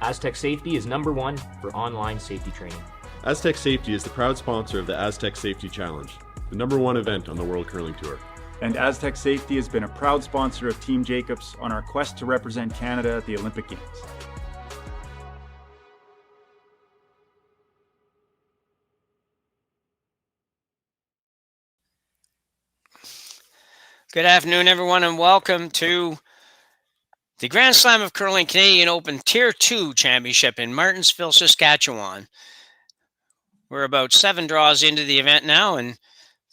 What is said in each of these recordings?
Aztec Safety is #1 for online safety training. Aztec Safety is the proud sponsor of the Aztec Safety Challenge, the #1 event on the World Curling Tour. And Aztec Safety has been a proud sponsor of Team Jacobs on our quest to represent Canada at the Olympic Games. Good afternoon, everyone, and welcome to the Grand Slam of Curling Canadian Open Tier 2 Championship in Martensville, Saskatchewan. We're about 7 draws into the event now, and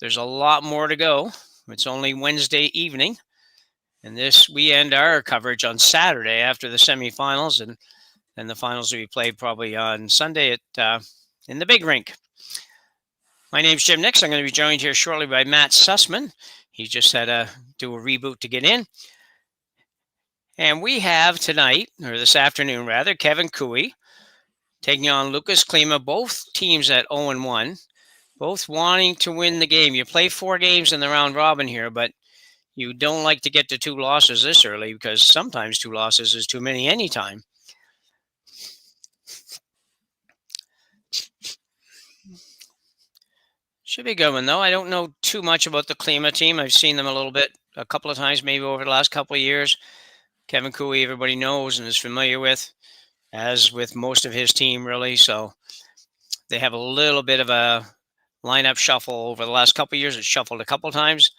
there's a lot more to go. It's only Wednesday evening, and we end our coverage on Saturday after the semifinals, and then the finals will be played probably on Sunday in the big rink. My name's Jim Nix. I'm going to be joined here shortly by Matt Sussman. He just had to do a reboot to get in. And we have tonight, or this afternoon rather, Kevin Cooey taking on Lukas Klima, both teams at 0-1, both wanting to win the game. You play 4 games in the round robin here, but you don't like to get to 2 losses this early because sometimes 2 losses is too many anytime. Should be a good one, though. I don't know too much about the Klima team. I've seen them a couple of times, maybe over the last couple of years. Kevin Cooey, everybody knows and is familiar with, as with most of his team, really. So they have a little bit of a lineup shuffle over the last couple of years. It's shuffled a couple of times,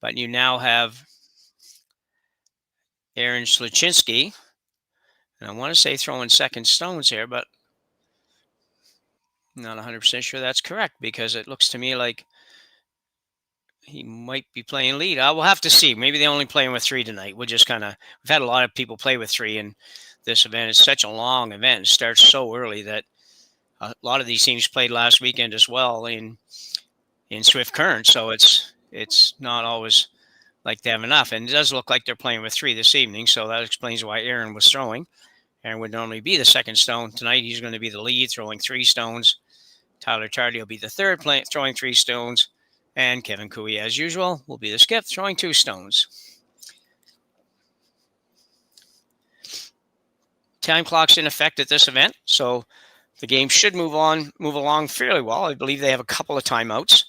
but you now have Aaron Sluchinski, and I want to say throwing second stones here, but not 100% sure that's correct because it looks to me like he might be playing lead. We'll have to see. Maybe they're only playing with 3 tonight. We've had a lot of people play with 3 in this event. It's such a long event. It starts so early that a lot of these teams played last weekend as well in Swift Current. So it's not always like they have enough. And it does look like they're playing with 3 this evening. So that explains why Aaron was throwing. Aaron would normally be the second stone. Tonight he's going to be the lead, throwing 3 stones. Tyler Tardy will be the third, throwing 3 stones. And Kevin Cooey, as usual, will be the skip, throwing 2 stones. Time clock's in effect at this event, so the game should move along fairly well. I believe they have a couple of timeouts.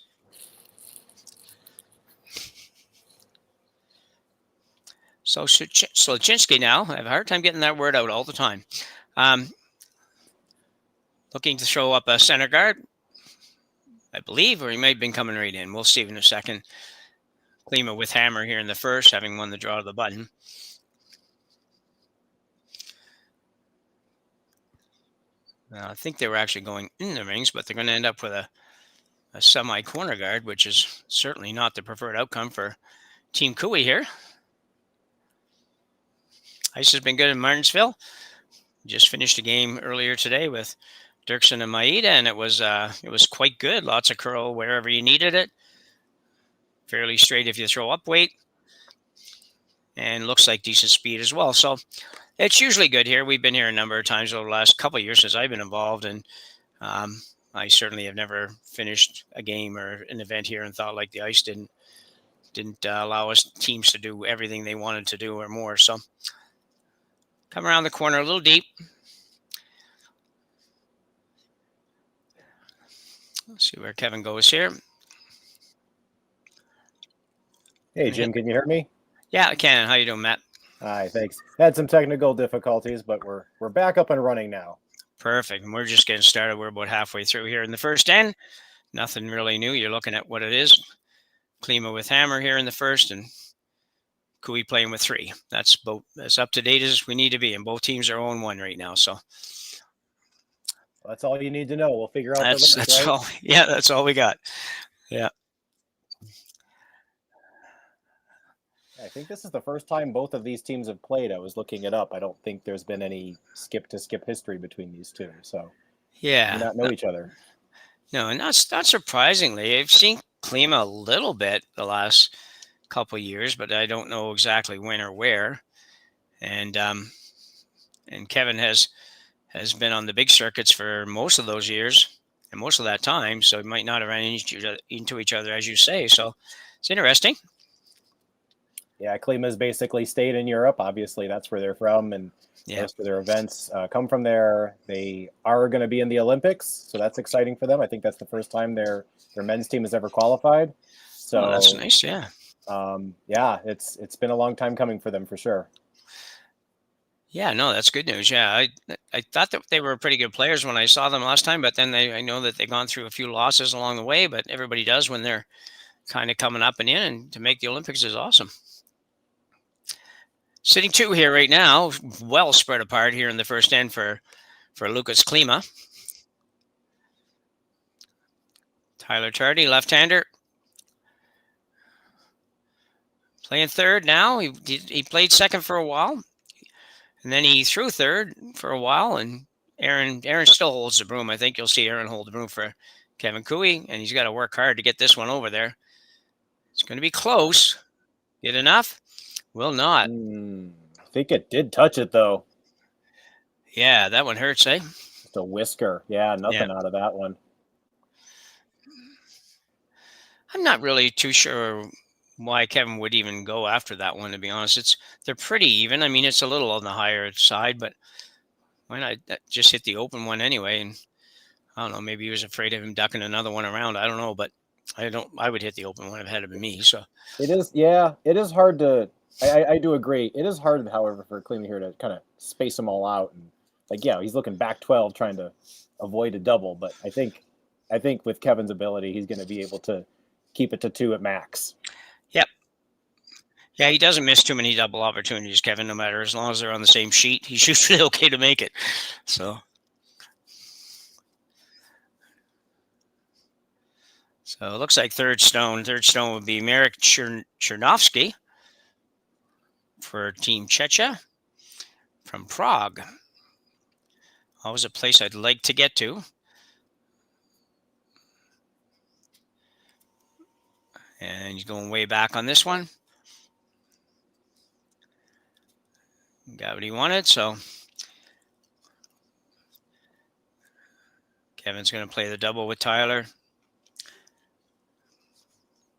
So Sluchinski now, I have a hard time getting that word out all the time. Looking to throw up a center guard, I believe, or he may have been coming right in. We'll see in a second. Klima with hammer here in the first, having won the draw of the button. I think they were actually going in the rings, but they're going to end up with a semi-corner guard, which is certainly not the preferred outcome for Team Cooey here. Ice has been good in Martensville. Just finished a game earlier today with Dirksen and Maeda, and it was quite good. Lots of curl wherever you needed it. Fairly straight if you throw up weight. And looks like decent speed as well. So it's usually good here. We've been here a number of times over the last couple of years since I've been involved, and I certainly have never finished a game or an event here and thought like the ice didn't allow us teams to do everything they wanted to do or more. So come around the corner a little deep. Let's see where Kevin goes here. Hey, Jim, can you hear me? Yeah, I can. How you doing, Matt? Hi, thanks. Had some technical difficulties, but we're back up and running now. Perfect. And we're just getting started. We're about halfway through here in the first end. Nothing really new. You're looking at what it is. Klima with hammer here in the first, and Cooey playing with 3. That's as up to date as we need to be, and both teams are 0-1 right now. So that's all you need to know. We'll figure out. That's right? all. Yeah, that's all we got. Yeah. I think this is the first time both of these teams have played. I was looking it up. I don't think there's been any skip-to-skip history between these two. So yeah, they not know each other. No, and not surprisingly. I've seen Klima a little bit the last couple of years, but I don't know exactly when or where. And Kevin has been on the big circuits for most of those years and most of that time, so he might not have run into each other, as you say. So it's interesting. Yeah, Klima's basically stayed in Europe. Obviously, that's where they're from, and most of their events come from there. They are going to be in the Olympics, so that's exciting for them. I think that's the first time their men's team has ever qualified. So that's nice. Yeah. Yeah, it's been a long time coming for them for sure. Yeah, no, that's good news. Yeah, I thought that they were pretty good players when I saw them last time, but then I know that they've gone through a few losses along the way, but everybody does when they're kind of coming up and in, and to make the Olympics is awesome. Sitting 2 here right now, well spread apart here in the first end for Lukas Klima. Tyler Tardy, left-hander. Playing third now. He played second for a while, and then he threw third for a while, and Aaron still holds the broom. I think you'll see Aaron hold the broom for Kevin Cooey, and he's got to work hard to get this one over there. It's going to be close. Get enough? Will not. I think it did touch it, though. Yeah, that one hurts, eh? Just a whisker. Yeah, nothing out of that one. I'm not really too sure why Kevin would even go after that one, to be honest. They're pretty even. I mean, it's a little on the higher side, but why not just hit the open one anyway? And I don't know, maybe he was afraid of him ducking another one around. I don't know, but I would hit the open one if it had been me. So it is hard to. I do agree. It is hard, however, for Klima here to kind of space them all out, and he's looking back 12 trying to avoid a double. But I think with Kevin's ability, he's going to be able to keep it to 2 at max. Yep. Yeah, he doesn't miss too many double opportunities, Kevin. No matter, as long as they're on the same sheet, he's usually okay to make it. So it looks like third stone. Third stone would be Marek Chernovsky for Team Czechia from Prague. Always a place I'd like to get to. And he's going way back on this one. Got what he wanted, so Kevin's going to play the double with Tyler.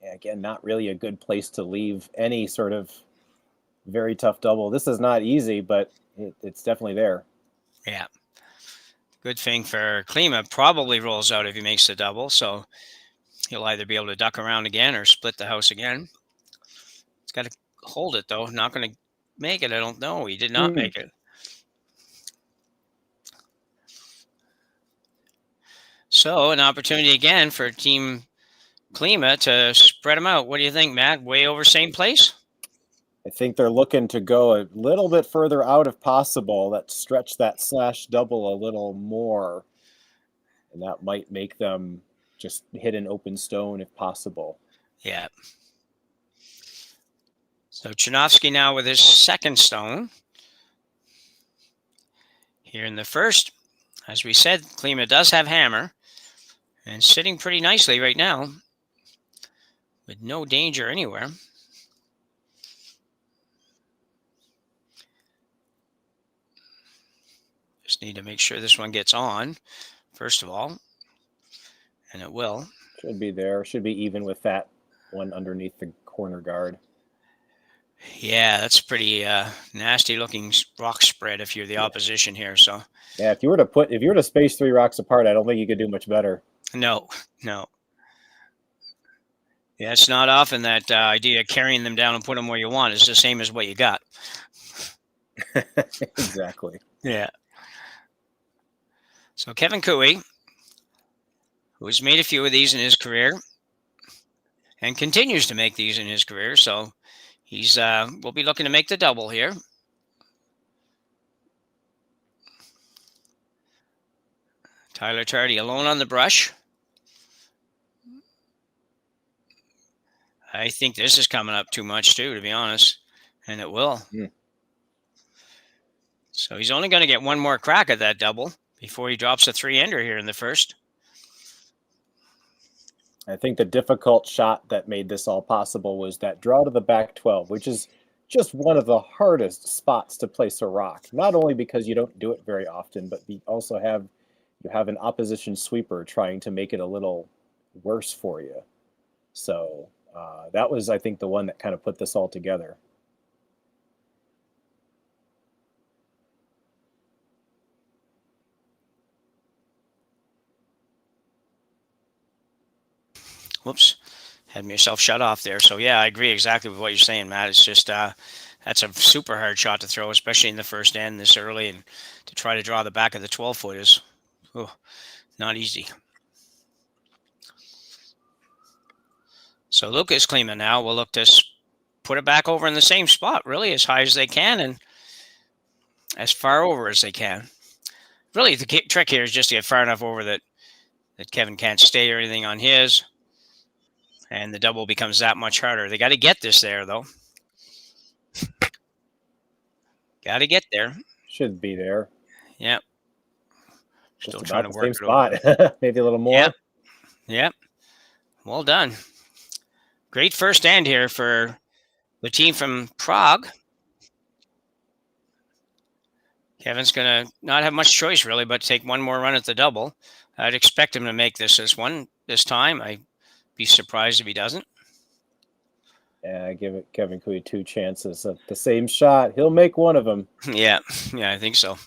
Yeah, again, not really a good place to leave any sort of very tough double. This is not easy, but it's definitely there. Yeah. Good thing for Klima, probably rolls out if he makes the double, so he'll either be able to duck around again or split the house again. He's got to hold it, though. Not going to make it, I don't know. He did not make it. So an opportunity again for Team Klima to spread them out. What do you think, Matt? Way over same place? I think they're looking to go a little bit further out if possible, that stretch that slash double a little more. And that might make them just hit an open stone if possible. Yeah. So Chernovsky now with his second stone. Here in the first, as we said, Klima does have hammer and sitting pretty nicely right now with no danger anywhere. Just need to make sure this one gets on, first of all, and it will. Should be there. Should be even with that one underneath the corner guard. Yeah, that's pretty nasty looking rock spread if you're the opposition here. So yeah, if you were to space 3 rocks apart, I don't think you could do much better. No. Yeah, it's not often that idea of carrying them down and put them where you want is the same as what you got. Exactly. Yeah. So Kevin Cooey, who's made a few of these in his career and continues to make these in his career, so he's will be looking to make the double here. Tyler Tardy alone on the brush. I think this is coming up too much too, to be honest, and it will. So he's only going to get one more crack at that double before he drops a 3-ender here in the first. I think the difficult shot that made this all possible was that draw to the back 12, which is just one of the hardest spots to place a rock. Not only because you don't do it very often, but you also have an opposition sweeper trying to make it a little worse for you. So that was, I think, the one that kind of put this all together. Whoops, had myself shut off there. So yeah, I agree exactly with what you're saying, Matt. It's just that's a super hard shot to throw, especially in the first end this early, and to try to draw the back of the 12-foot is not easy. So Lukas Klima now will look to put it back over in the same spot, really as high as they can and as far over as they can. Really, the trick here is just to get far enough over that Kevin can't stay or anything on his, and the double becomes that much harder. They got to get this there, though. Got to get there. Should be there. Yep. Still trying to work same spot. Maybe a little more. Yep. Well done. Great first end here for the team from Prague. Kevin's going to not have much choice, really, but take one more run at the double. I'd expect him to make this time. I'd be surprised if he doesn't. Yeah, I give Kevin Koe 2 chances at the same shot. He'll make one of them. Yeah, I think so.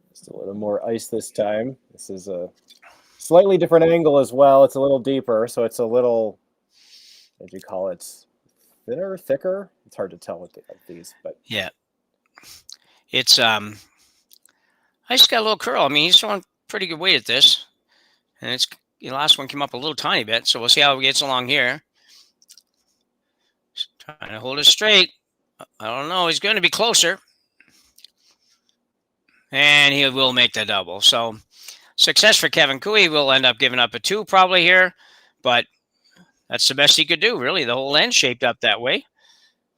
Just a little more ice this time. This is a slightly different angle as well. It's a little deeper, so it's a little, what do you call it? Thinner, thicker? It's hard to tell with these, but yeah. It's I just got a little curl. I mean, he's throwing pretty good weight at this, and the last one came up a little tiny bit. So we'll see how he gets along here. Just trying to hold it straight. I don't know. He's going to be closer, and he will make the double. So success for Kevin Koe. Will end up giving up a 2 probably here, but that's the best he could do. Really, the whole end shaped up that way.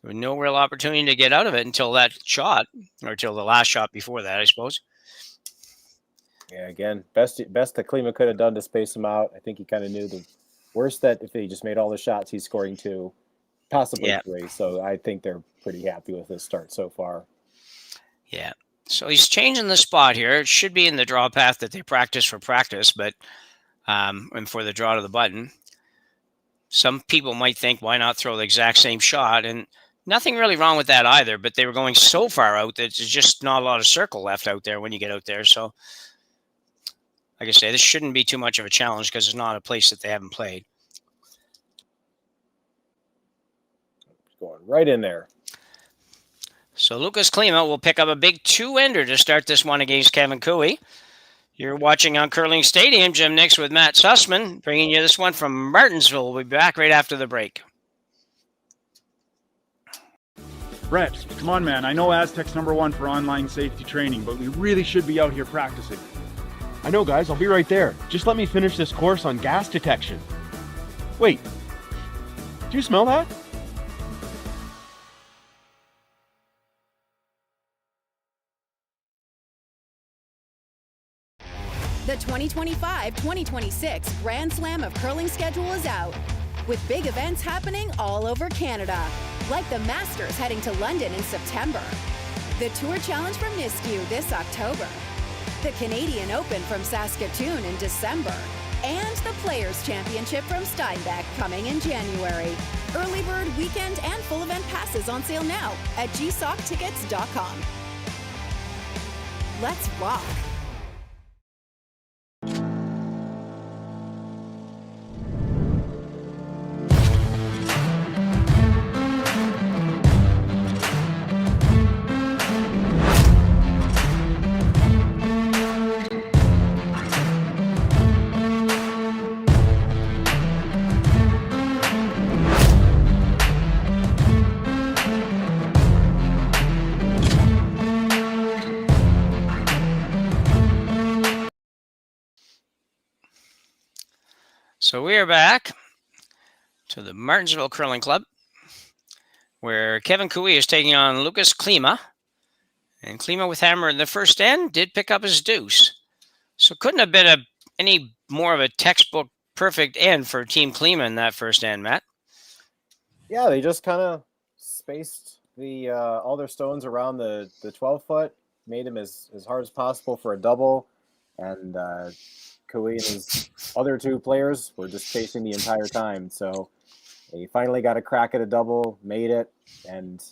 With no real opportunity to get out of it until that shot, or until the last shot before that, I suppose. Yeah, again, best that Klima could have done to space him out. I think he kind of knew the worst that if he just made all the shots, he's scoring 2, possibly 3. So I think they're pretty happy with his start so far. Yeah. So he's changing the spot here. It should be in the draw path that they practice for practice, but and for the draw to the button. Some people might think, why not throw the exact same shot? And nothing really wrong with that either, but they were going so far out that there's just not a lot of circle left out there when you get out there. So, like I say, this shouldn't be too much of a challenge because it's not a place that they haven't played. Going right in there. So Lukas Klima will pick up a big 2-ender to start this one against Kevin Koe. You're watching on Curling Stadium. Jim Nix with Matt Sussman, bringing you this one from Martensville. We'll be back right after the break. Brett, come on, man. I know Aztec's #1 for online safety training, but we really should be out here practicing. I know, guys. I'll be right there. Just let me finish this course on gas detection. Wait. Do you smell that? The 2025-2026 Grand Slam of Curling schedule is out, with big events happening all over Canada, like the Masters heading to London in September, the Tour Challenge from Nisku this October, the Canadian Open from Saskatchewan in December, and the Players' Championship from Steinbeck coming in January. Early bird weekend and full event passes on sale now at gsoctickets.com. Let's rock! So we are back to the Martensville Curling Club, where Kevin Koe is taking on Lukas Klima. And Klima with hammer in the first end did pick up his deuce. So couldn't have been any more of a textbook perfect end for Team Klima in that first end, Matt. Yeah, they just kind of spaced the all their stones around the 12-foot, made him as hard as possible for a double, and Koe and his other 2 players were just chasing the entire time. So they finally got a crack at a double, made it, and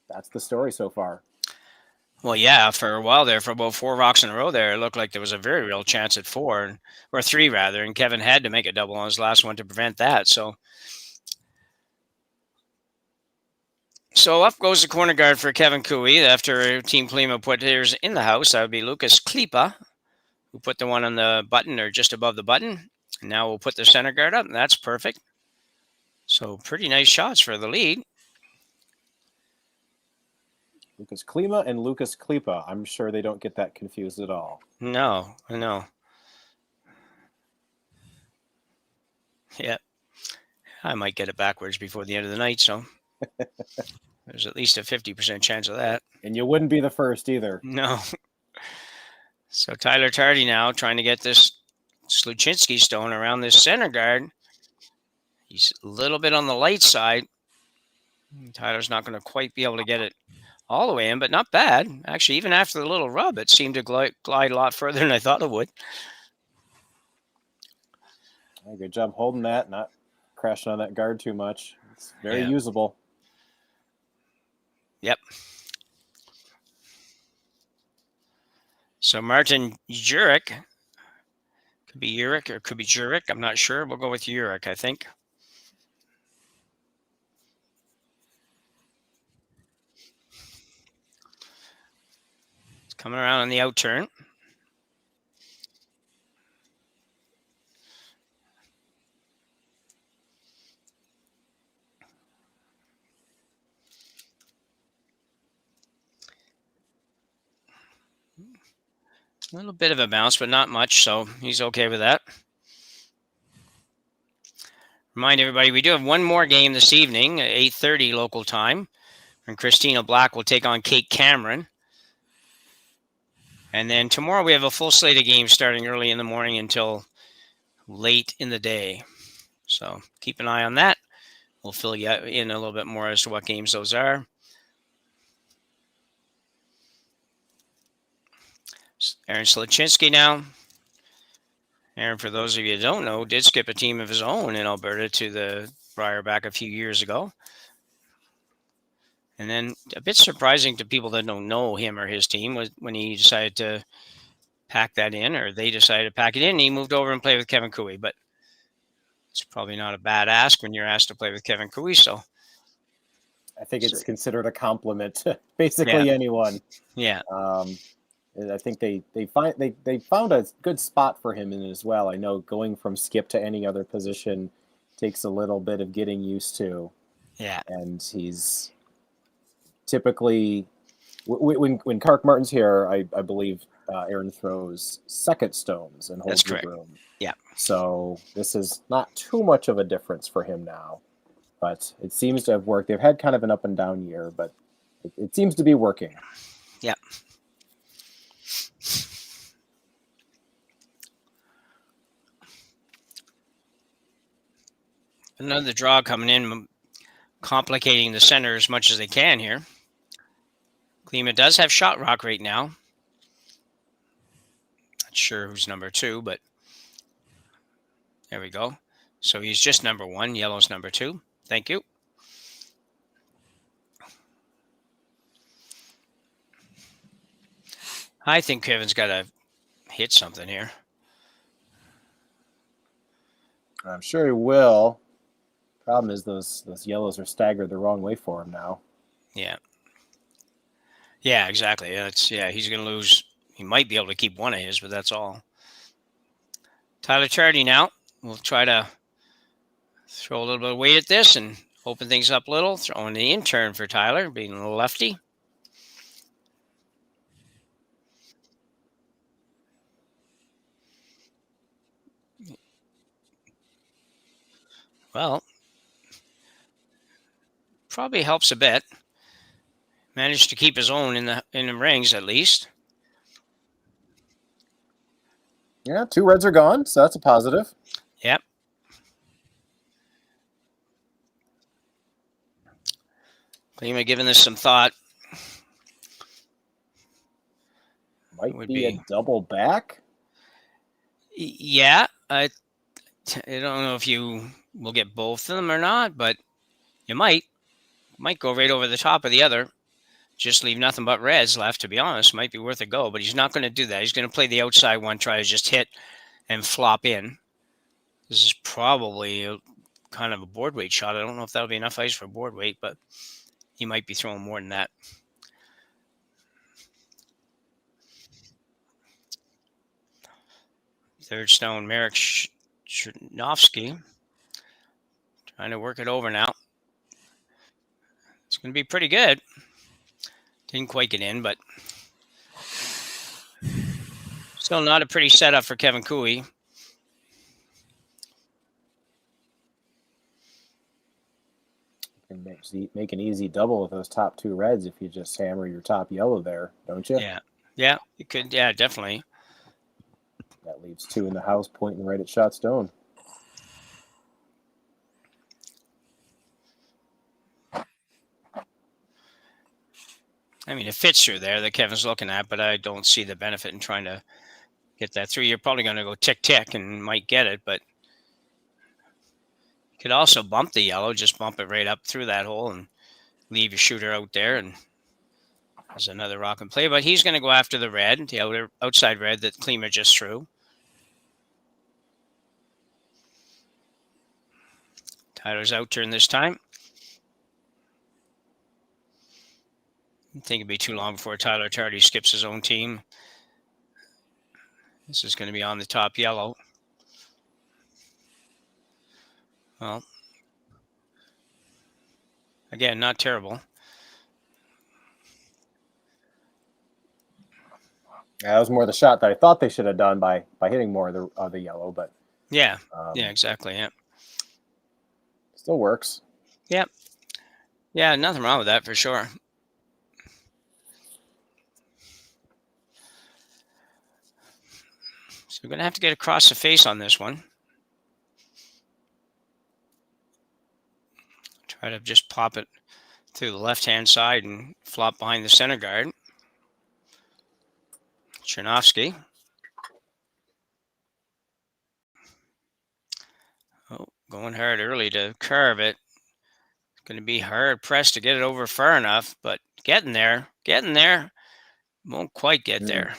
that's the story so far. Well, yeah, for a while there, for about 4 rocks in a row there, it looked like there was a very real chance at 4, or 3 rather, and Kevin had to make a double on his last one to prevent that. So up goes the corner guard for Kevin Cooey after Team Klima put theirs in the house. That would be Lukas Klima, who put the one on the button or just above the button. And now we'll put the center guard up, and that's perfect. So pretty nice shots for the lead. Lukas Klima and Lukas Klipa. I'm sure they don't get that confused at all. No. Yeah. I might get it backwards before the end of the night, so there's at least a 50% chance of that. And you wouldn't be the first either. No. So Tyler Tardy now trying to get this Sluchinski stone around this center guard. He's a little bit on the light side. Tyler's not going to quite be able to get it all the way in, but not bad. Actually, even after the little rub, it seemed to glide a lot further than I thought it would. Good job holding that, not crashing on that guard too much. It's very usable. Yep. So Martin Jurek, could be Jurek or could be Jurek. I'm not sure. We'll go with Jurek, I think. It's coming around on the out turn. A little bit of a bounce, but not much, so he's okay with that. Remind everybody, we do have one more game this evening at 8:30 local time, and Christina Black will take on Kate Cameron. And then tomorrow we have a full slate of games starting early in the morning until late in the day. So keep an eye on that. We'll fill you in a little bit more as to what games those are. Aaron Sluchinski now. Aaron, for those of you who don't know, did skip a team of his own in Alberta to the Briarback a few years ago. And then a bit surprising to people that don't know him or his team was when he decided to pack that in, or they decided to pack it in, and he moved over and played with Kevin Cooey. But it's probably not a bad ask when you're asked to play with Kevin Cooey. So I think it's considered a compliment to basically anyone. Yeah. I think they found a good spot for him in it as well. I know going from skip to any other position takes a little bit of getting used to. Yeah. And he's typically when Kark Martin's here, I believe Aaron throws second stones and holds the room. Yeah. So this is not too much of a difference for him now, but it seems to have worked. They've had kind of an up and down year, but it seems to be working. Yeah. Another draw coming in, complicating the center as much as they can here. Klima does have shot rock right now. Not sure who's number 2, but there we go. So he's just number 1. Yellow's number 2. Thank you. I think Kevin's got to hit something here. I'm sure he will. Problem is those yellows are staggered the wrong way for him now. Yeah. Yeah, exactly. He's going to lose. He might be able to keep one of his, but that's all. Tyler Chardy now. We'll try to throw a little bit of weight at this and open things up a little. Throwing the intern for Tyler, being a lefty. Well, probably helps a bit. Managed to keep his own in the rings at least. Yeah, 2 reds are gone, so that's a positive. Yep. Klima giving this some thought. Might be a double back. Yeah, I don't know if you will get both of them or not, but you might go right over the top of the other. just leave nothing but reds left, to be honest. Might be worth a go, but he's not going to do that. He's going to play the outside one, try to just hit and flop in. This is probably kind of a board weight shot. I don't know if that'll be enough ice for board weight, but he might be throwing more than that. Third stone, Marek Chernovsky. Trying to work it over now. It's going to be pretty good. Didn't quite get in, but still not a pretty setup for Kevin Cooey. You can make an easy double with those top 2 reds if you just hammer your top yellow there, don't you? Yeah, you could. Yeah, definitely. That leaves 2 in the house pointing right at shot stone. I mean, it fits through there that Kevin's looking at, but I don't see the benefit in trying to get that through. You're probably going to go tick and might get it, but you could also bump the yellow, just bump it right up through that hole and leave your shooter out there. And there's another rock and play, but he's going to go after the red, the outside red that Klima just threw. Tyler's out turn this time. I think it'd be too long before Tyler Tardy skips his own team. This is going to be on the top yellow. Well, again, not terrible. That was more the shot that I thought they should have done by hitting more of the yellow, but yeah, exactly. Yeah, still works. Yeah, nothing wrong with that for sure. So we're going to have to get across the face on this one. Try to just pop it through the left-hand side and flop behind the center guard. Chernovsky. Oh, going hard early to carve it. It's going to be hard pressed to get it over far enough, but getting there. Won't quite get there.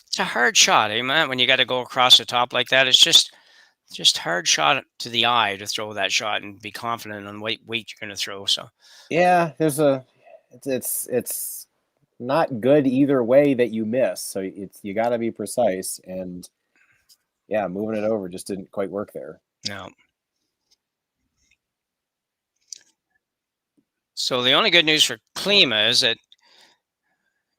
It's a hard shot, eh, man? When you got to go across the top like that, it's just hard shot to the eye to throw that shot and be confident on what weight you're going to throw. So yeah, it's not good either way that you miss. So you got to be precise, and yeah, moving it over just didn't quite work there. No. So the only good news for Klima is that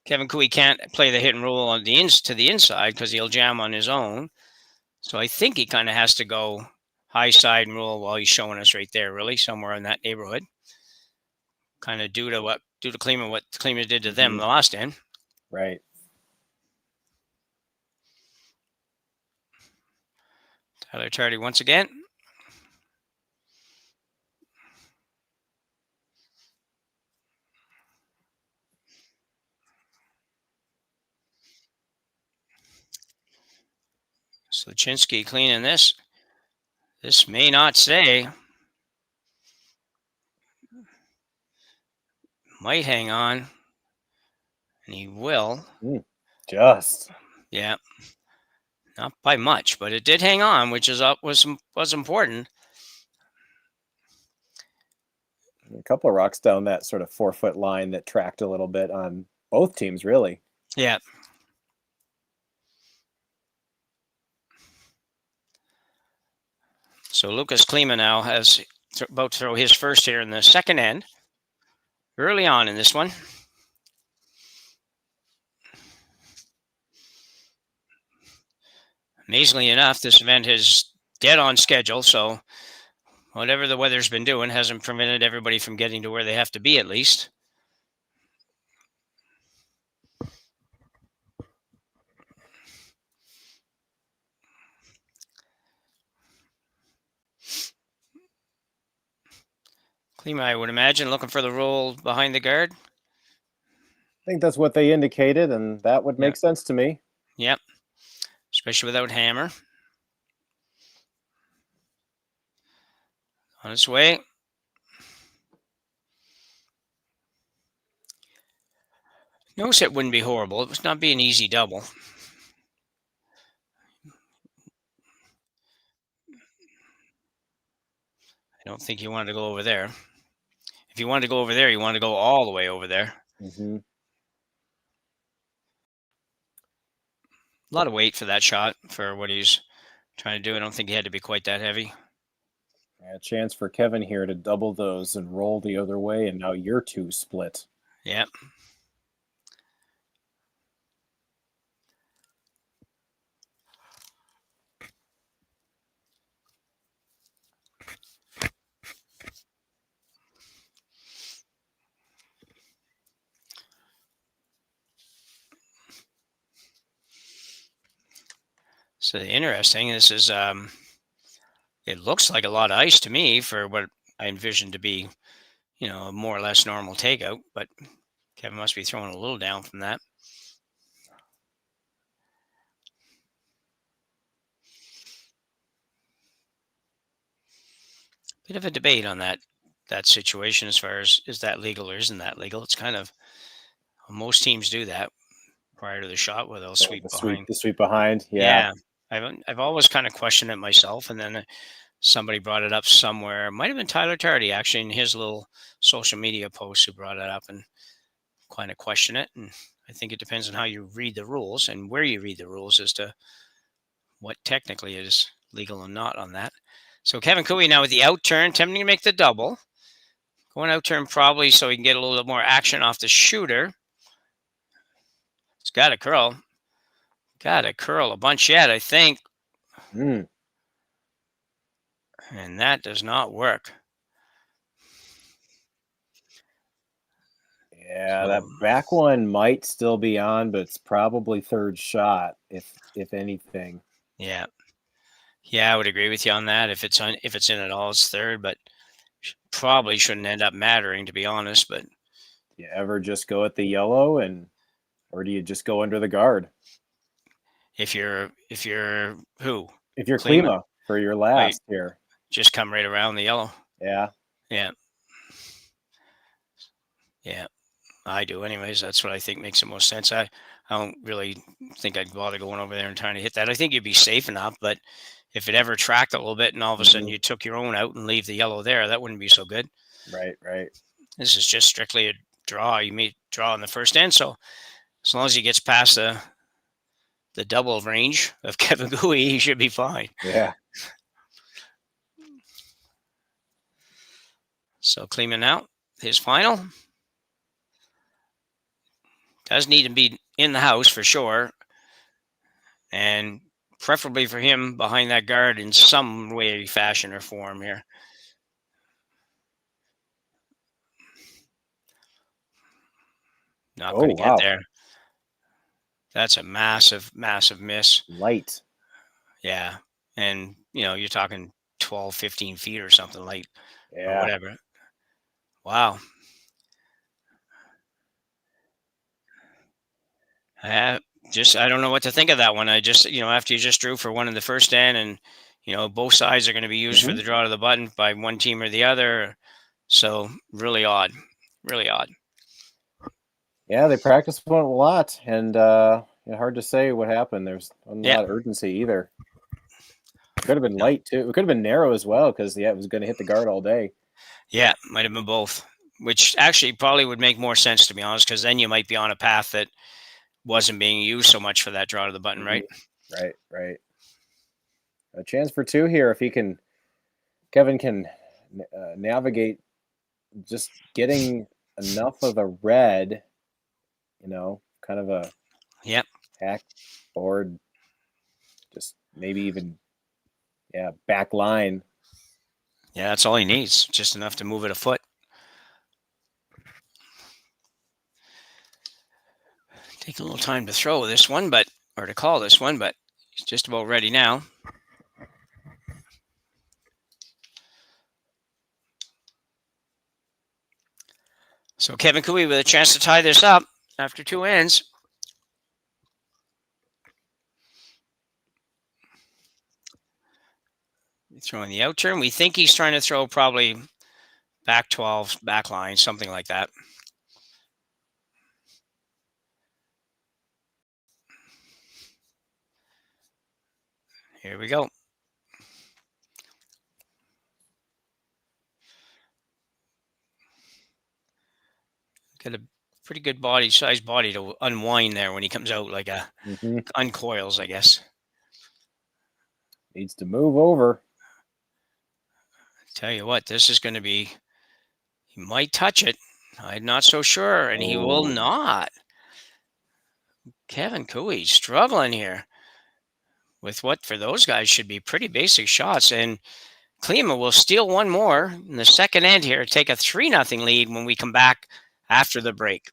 Kevin Cooey can't play the hit and roll on to the inside because he'll jam on his own. So I think he kind of has to go high side and roll while he's showing us right there, really, somewhere in that neighborhood. Kind of due to Klima, what Klima did to them the last end. Right. Tyler Tardy once again. Sluchinski cleaning this. This may not stay. Might hang on. And he will. Just. Yeah. Not by much, but it did hang on, which was important. A couple of rocks down that sort of 4-foot line that tracked a little bit on both teams, really. Yeah. So Lukas Klima now has about to throw his first here in the second end. Early on in this one. Amazingly enough, this event is dead on schedule, so whatever the weather's been doing hasn't prevented everybody from getting to where they have to be, at least. Klima, I would imagine, looking for the roll behind the guard. I think that's what they indicated, and that would make sense to me. Yep. Especially without hammer. On its way. No set wouldn't be horrible. It would not be an easy double. I don't think you wanted to go over there. If you wanted to go over there, you want to go all the way over there. Mm-hmm. A lot of weight for that shot for what he's trying to do. I don't think he had to be quite that heavy. Yeah, a chance for Kevin here to double those and roll the other way, and now your two split. Yeah. So interesting. This is it looks like a lot of ice to me for what I envisioned to be, a more or less normal takeout, but Kevin must be throwing a little down from that. Bit of a debate on that situation as far as is that legal or isn't that legal. It's kind of most teams do that prior to the shot where they'll sweep behind. The sweep behind, yeah. I've always kind of questioned it myself, and then somebody brought it up somewhere. It might have been Tyler Tardy actually in his little social media post who brought it up and kind of question it. And I think it depends on how you read the rules and where you read the rules as to what technically is legal and not on that. So Kevin Cooey now with the out turn, attempting to make the double. Going out turn probably so he can get a little bit more action off the shooter. It's got to curl. Got to curl a bunch yet, I think. Mm. And that does not work. Yeah, that back one might still be on, but it's probably third shot, if anything. Yeah. Yeah, I would agree with you on that. If it's in at all, it's third, but probably shouldn't end up mattering, to be honest. But do you ever just go at the yellow, or do you just go under the guard? If you're who? If you're Klima for your last here, just come right around the yellow. Yeah. Yeah. Yeah. I do anyways. That's what I think makes the most sense. I don't really think I'd bother going over there and trying to hit that. I think you'd be safe enough, but if it ever tracked a little bit and all of a sudden you took your own out and leave the yellow there, that wouldn't be so good. Right. This is just strictly a draw. You may draw in the first end, so as long as he gets past the double range of Kevin Cooey, he should be fine. Yeah. So Klima now, his final. Does need to be in the house for sure. And preferably for him behind that guard in some way, fashion, or form here. Not going to get there. That's a massive, massive miss. Light. Yeah. And, you're talking 12, 15 feet or something light. Yeah. Or whatever. Wow. I don't know what to think of that one. I just, after you just drew for one in the first end and, both sides are going to be used for the draw to the button by one team or the other. So really odd. Really odd. Yeah, they practiced one a lot, and hard to say what happened. There's not a lot of urgency either. It could have been light too. It could have been narrow as well because it was going to hit the guard all day. Yeah, might have been both, which actually probably would make more sense, to be honest, because then you might be on a path that wasn't being used so much for that draw to the button, right? Right. A chance for two here if Kevin can navigate just getting enough of a red, kind of a hack board, just maybe even back line. Yeah, that's all he needs, just enough to move it a foot. Take a little time to throw this one, or to call this one, but he's just about ready now. So Kevin Cooey with a chance to tie this up after two ends. Throwing the out turn. We think he's trying to throw probably back 12, back line, something like that. Here we go. Got a pretty good size body to unwind there when he comes out, like a uncoils, I guess. Needs to move over. Tell you what, this is going to be. He might touch it. I'm not so sure, and he will not. Kevin Cooey struggling here with what for those guys should be pretty basic shots, and Klima will steal one more in the second end here, take a 3-0 lead when we come back after the break.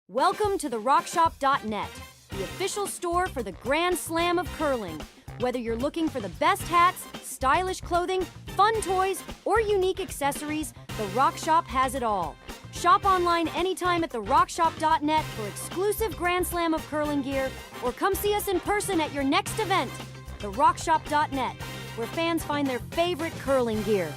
Welcome to the RockShop.net, the official store for the Grand Slam of curling. Whether you're looking for the best hats, stylish clothing, fun toys, or unique accessories, the Rock Shop has it all. Shop online anytime at therockshop.net for exclusive Grand Slam of curling gear, or come see us in person at your next event. TheRockShop.net, where fans find their favorite curling gear.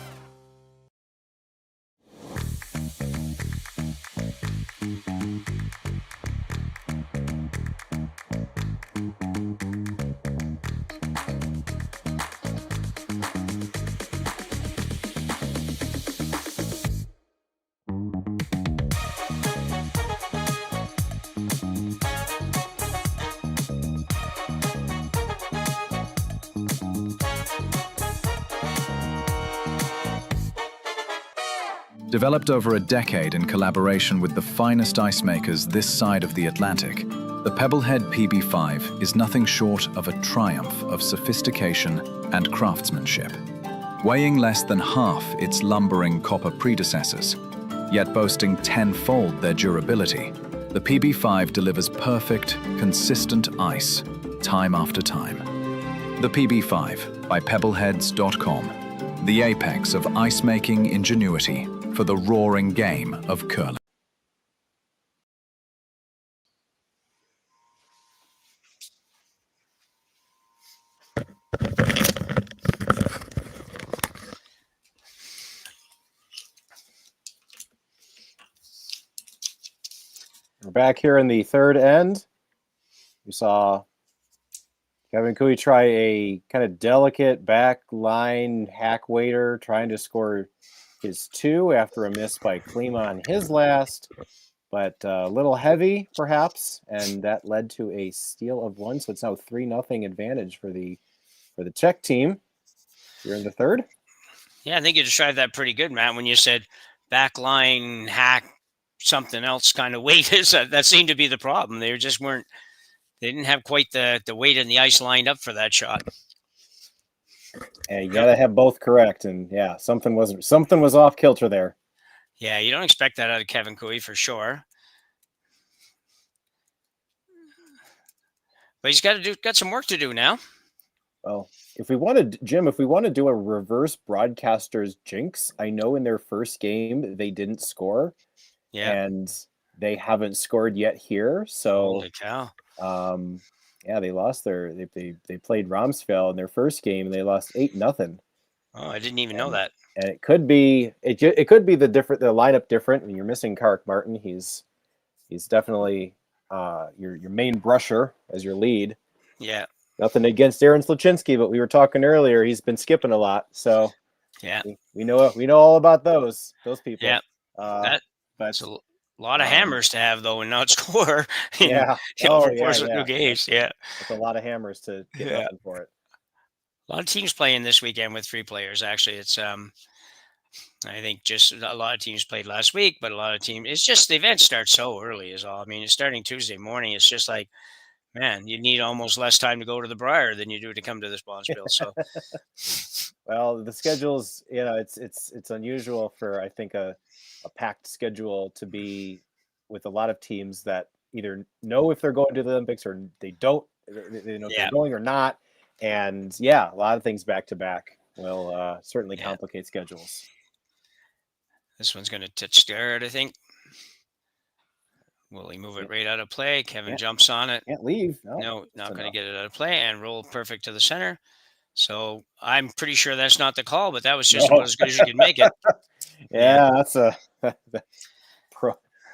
Developed over a decade in collaboration with the finest ice makers this side of the Atlantic, the Pebblehead PB5 is nothing short of a triumph of sophistication and craftsmanship. Weighing less than half its lumbering copper predecessors, yet boasting tenfold their durability, the PB5 delivers perfect, consistent ice, time after time. The PB5 by Pebbleheads.com, the apex of ice-making ingenuity for the roaring game of curling. We're back here in the third end. We saw Kevin Cooey try a kind of delicate back line hack waiter, trying to score his 2 after a miss by Klima on his last, but a little heavy perhaps, and that led to a steal of 1. So it's now 3-0 advantage for the Czech team. You're in the third. Yeah, I think you described that pretty good, Matt, when you said back line hack something else kind of weight. That seemed to be the problem. They just weren't. They didn't have quite the weight in the ice lined up for that shot. And you gotta have both correct, and yeah, something was off kilter there. Yeah, you don't expect that out of Kevin Cooey for sure. But he's got some work to do now. Well, if we want to do a reverse broadcaster's jinx, I know in their first game they didn't score. Yeah. And they haven't scored yet here. So holy cow. Yeah, they lost they played Martensville in their first game and they lost 8-0. Oh, I didn't even know that. And it could be the lineup different. I mean, you're missing Kark Martin. He's definitely your main brusher as your lead. Yeah. Nothing against Aaron Sluchinski, but we were talking earlier. He's been skipping a lot, so yeah, we know all about those people. Yeah, that's a lot of hammers to have though, and not score. Over course of 2 games. Yeah, that's a lot of hammers to get nothing for it. A lot of teams playing this weekend with 3 players. Actually, it's I think just a lot of teams played last week, but a lot of teams. It's just the event starts so early, is all. I mean, it's starting Tuesday morning. It's just like, man, you need almost less time to go to the Briar than you do to come to this Bonspiel. So, well, the schedules, it's unusual for I think a packed schedule to be with a lot of teams that either know if they're going to the Olympics or they don't. They know if they're going or not. And a lot of things back to back will certainly complicate schedules. This one's going to touch guard, I think. Will he move it right out of play? Kevin jumps on it. Can't leave. No, not going to get it out of play and roll perfect to the center. So I'm pretty sure that's not the call, but that was just about as good as you could make it. That's a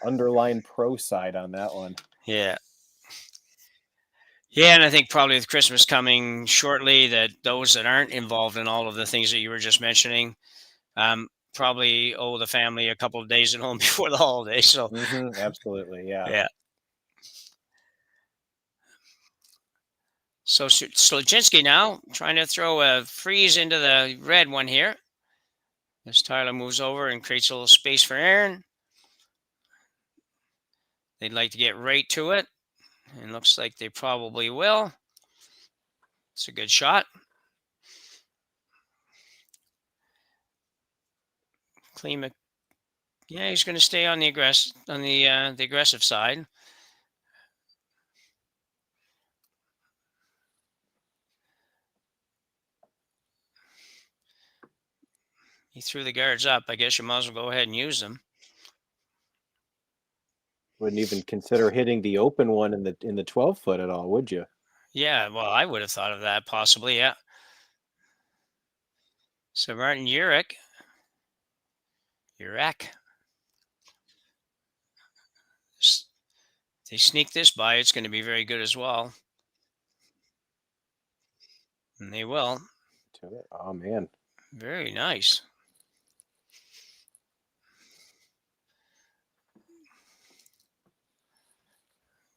underline pro side on that one. Yeah. Yeah, and I think probably with Christmas coming shortly, that those that aren't involved in all of the things that you were just mentioning probably owe the family a couple of days at home before the holiday. So, Absolutely, yeah. yeah. So Slojinsky now trying to throw a freeze into the red one here. As Tyler moves over and creates a little space for Aaron. They'd like to get right to it. And looks like they probably will. It's a good shot. Klima, yeah, he's going to stay on the aggressive side. He threw the guards up. I guess you might as well go ahead and use them. Wouldn't even consider hitting the open one in the 12-foot at all, would you? Yeah, well, I would have thought of that possibly, yeah. So Martin Urek. They sneak this by, it's going to be very good as well. And they will. Oh, man. Very nice.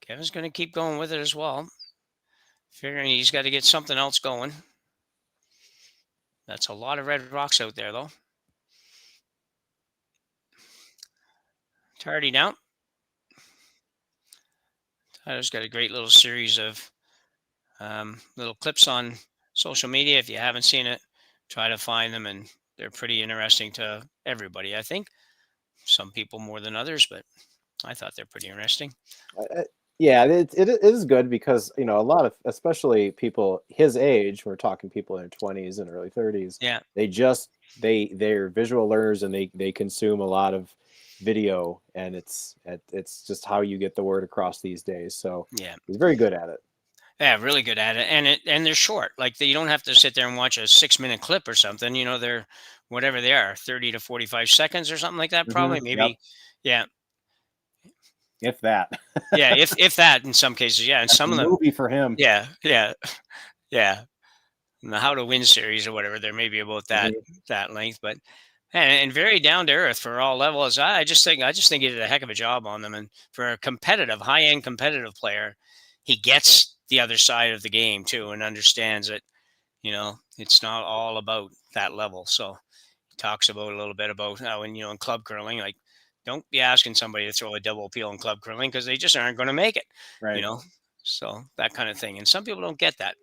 Kevin's going to keep going with it as well. Figuring he's got to get something else going. That's a lot of red rocks out there, though. Tardy now. Tyler's got a great little series of little clips on social media. If you haven't seen it, try to find them, and they're pretty interesting to everybody, I think. Some people more than others, but I thought they're pretty interesting. Yeah, it is good because, a lot of, especially people his age, we're talking people in their 20s and early 30s. Yeah. They're visual learners, and they consume a lot of video, and it's just how you get the word across these days. So yeah, he's very good at it. Yeah, really good at it, and they're short. Like you don't have to sit there and watch a 6-minute clip or something. They're whatever they are, 30 to 45 seconds or something like that. Probably, maybe. Yep. Yeah. If that. Yeah, if that in some cases, yeah, and That's some a of them. movie for him. Yeah. And the How to Win series or whatever, they're maybe about that length, but and very down to earth for all levels. I just think he did a heck of a job on them, and for a competitive, high-end competitive player, he gets the other side of the game too, and understands that it's not all about that level. So he talks about a little bit about how in club curling, like, don't be asking somebody to throw a double peel in club curling because they just aren't going to make it. Right. So that kind of thing. And some people don't get that.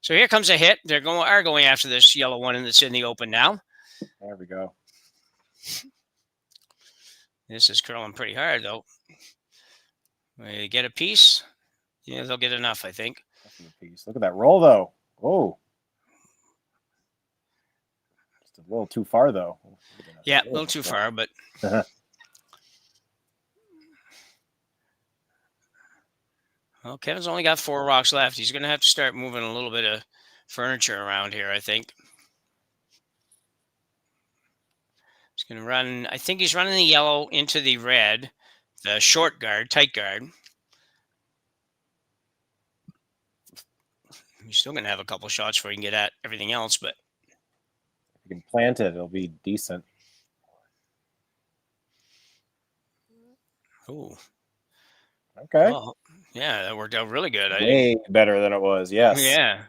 So here comes a hit. They're going after this yellow one that's in the open now. There we go. This is curling pretty hard though. They get a piece. Yeah, they'll get enough, I think. Look at that roll though. Whoa. Just a little too far though. Yeah, a little too far, but well, Kevin's only got 4 rocks left. He's going to have to start moving a little bit of furniture around here, I think. He's going to run. I think he's running the yellow into the red, the short guard, tight guard. He's still going to have a couple shots before he can get at everything else, but if you can plant it, it'll be decent. Oh. Okay. Well, yeah, that worked out really good. Way better than it was. Yes. Yeah.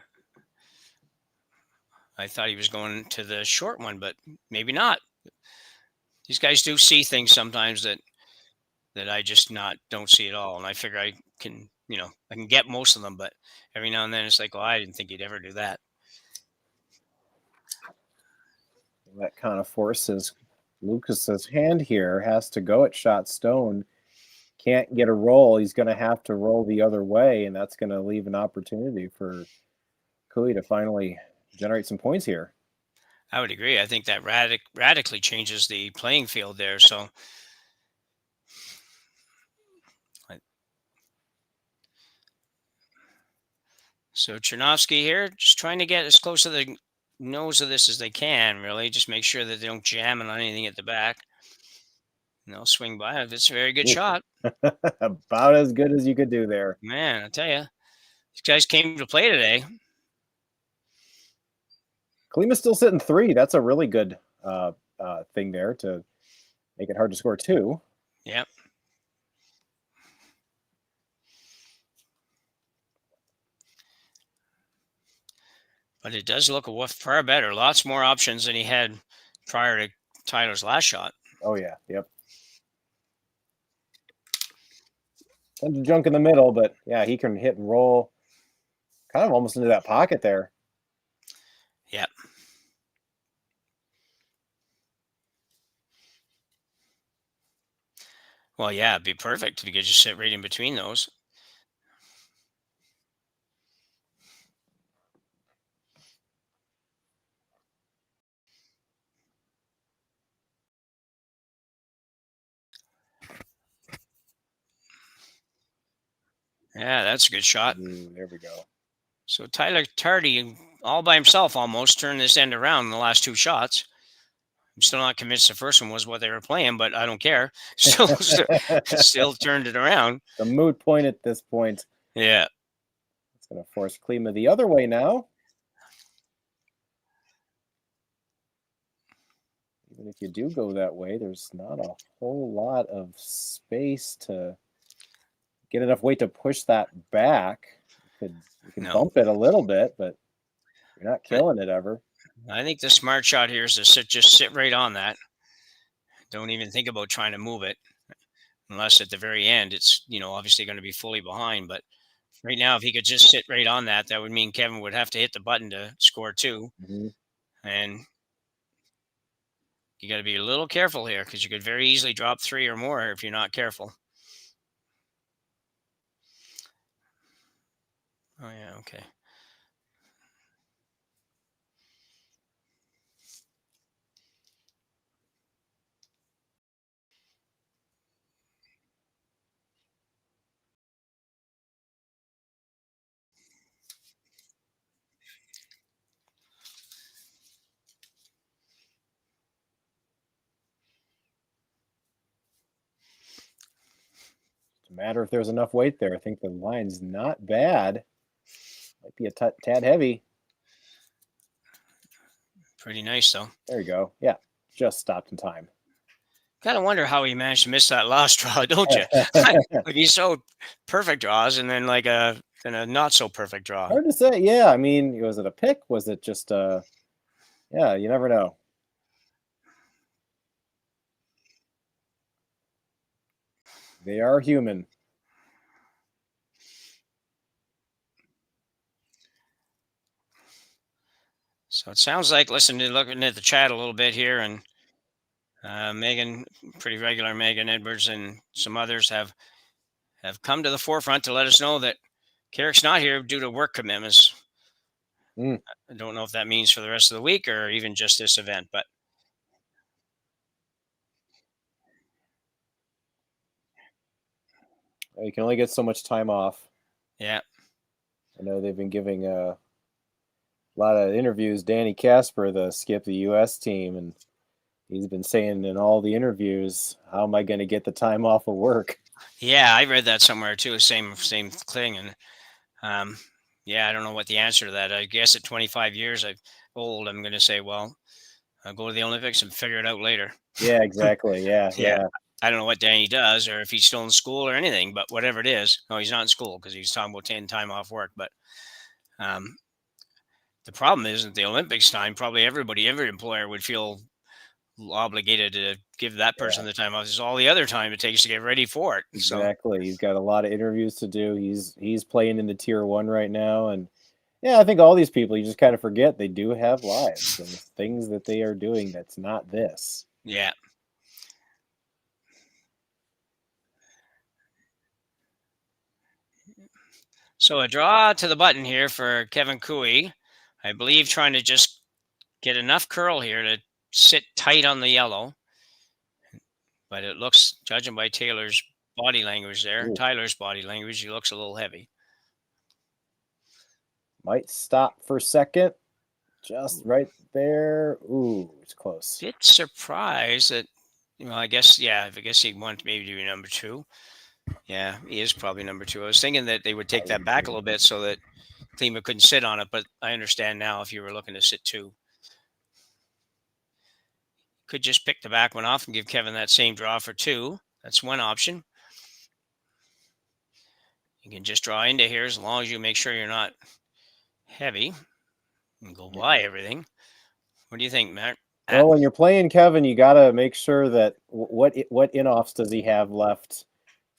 I thought he was going to the short one, but maybe not. These guys do see things sometimes that I just don't see at all, and I figure I can, I can get most of them, but every now and then it's like, well, I didn't think he'd ever do that. That kind of forces Lucas's hand here. Has to go at shot stone. Can't get a roll. He's going to have to roll the other way, and that's going to leave an opportunity for Cooley to finally generate some points here. I would agree. I think that radically changes the playing field there. So Chernovsky here, just trying to get as close to the nose of this as they can, really. Just make sure that they don't jam it on anything at the back. And they'll swing by it. It's a very good shot. About as good as you could do there. Man, I tell you. These guys came to play today. Klima's still sitting 3. That's a really good thing there to make it hard to score 2. Yep. But it does look far better. Lots more options than he had prior to Tyler's last shot. Oh, yeah. Yep. Tons of junk in the middle, but yeah, he can hit and roll kind of almost into that pocket there. Yep. Well, yeah, it'd be perfect if you could just sit right in between those. Yeah, that's a good shot. There we go. So Tyler Tardy, all by himself, almost turned this end around in the last 2 shots. I'm still not convinced the first one was what they were playing, but I don't care. Still turned it around. The moot point at this point. Yeah. It's going to force Klima the other way now. Even if you do go that way, there's not a whole lot of space to get enough weight to push that back. You can bump it a little bit, but you're not killing it ever. I think the smart shot here is to just sit right on that. Don't even think about trying to move it, unless at the very end it's obviously going to be fully behind. But right now, if he could just sit right on that, that would mean Kevin would have to hit the button to score 2, and you got to be a little careful here because you could very easily drop 3 or more if you're not careful. Oh yeah, okay. It's a matter if there's enough weight there. I think the line's not bad. Might be a tad heavy. Pretty nice, though. There you go. Yeah, just stopped in time. Kind of wonder how he managed to miss that last draw, don't you? Like he's so perfect draws, and then like a not so perfect draw. Hard to say. Yeah, I mean, was it a pick? Was it just yeah, you never know. They are human. So it sounds like, looking at the chat a little bit here, and Megan, pretty regular Megan Edwards, and some others have come to the forefront to let us know that Carrick's not here due to work commitments. I don't know if that means for the rest of the week or even just this event, but you can only get so much time off. Yeah. I know they've been giving a lot of interviews. Danny Casper, the skip the U.S. team, and he's been saying in all the interviews, how am I going to get the time off of work? Yeah, I read that somewhere too. Same thing. And yeah, I don't know what the answer to that. I guess at 25 years old, I'm going to say, well, I'll go to the Olympics and figure it out later. Yeah, exactly. Yeah. I don't know what Danny does or if he's still in school or anything, but whatever it is. No, he's not in school because he's talking about taking time off work. But the problem is at the Olympics time, probably every employer would feel obligated to give that person the time off. There's all the other time it takes to get ready for it. Exactly. So, he's got a lot of interviews to do. He's playing in the tier 1 right now. And yeah, I think all these people, you just kind of forget they do have lives and things that they are doing that's not this. Yeah. So a draw to the button here for Kevin Cooey. I believe trying to just get enough curl here to sit tight on the yellow. But it looks, judging by Taylor's body language there, Tyler's body language, he looks a little heavy. Might stop for a second. Just right there. Ooh, it's close. Bit surprised that, I guess he wanted to maybe do number 2. Yeah, he is probably number 2. I was thinking that they would take that back a little bit so that Klima couldn't sit on it, but I understand now if you were looking to sit 2. Could just pick the back one off and give Kevin that same draw for 2. That's one option. You can just draw into here as long as you make sure you're not heavy and go by everything. What do you think, Matt? Well, when you're playing Kevin, you got to make sure that what in-offs does he have left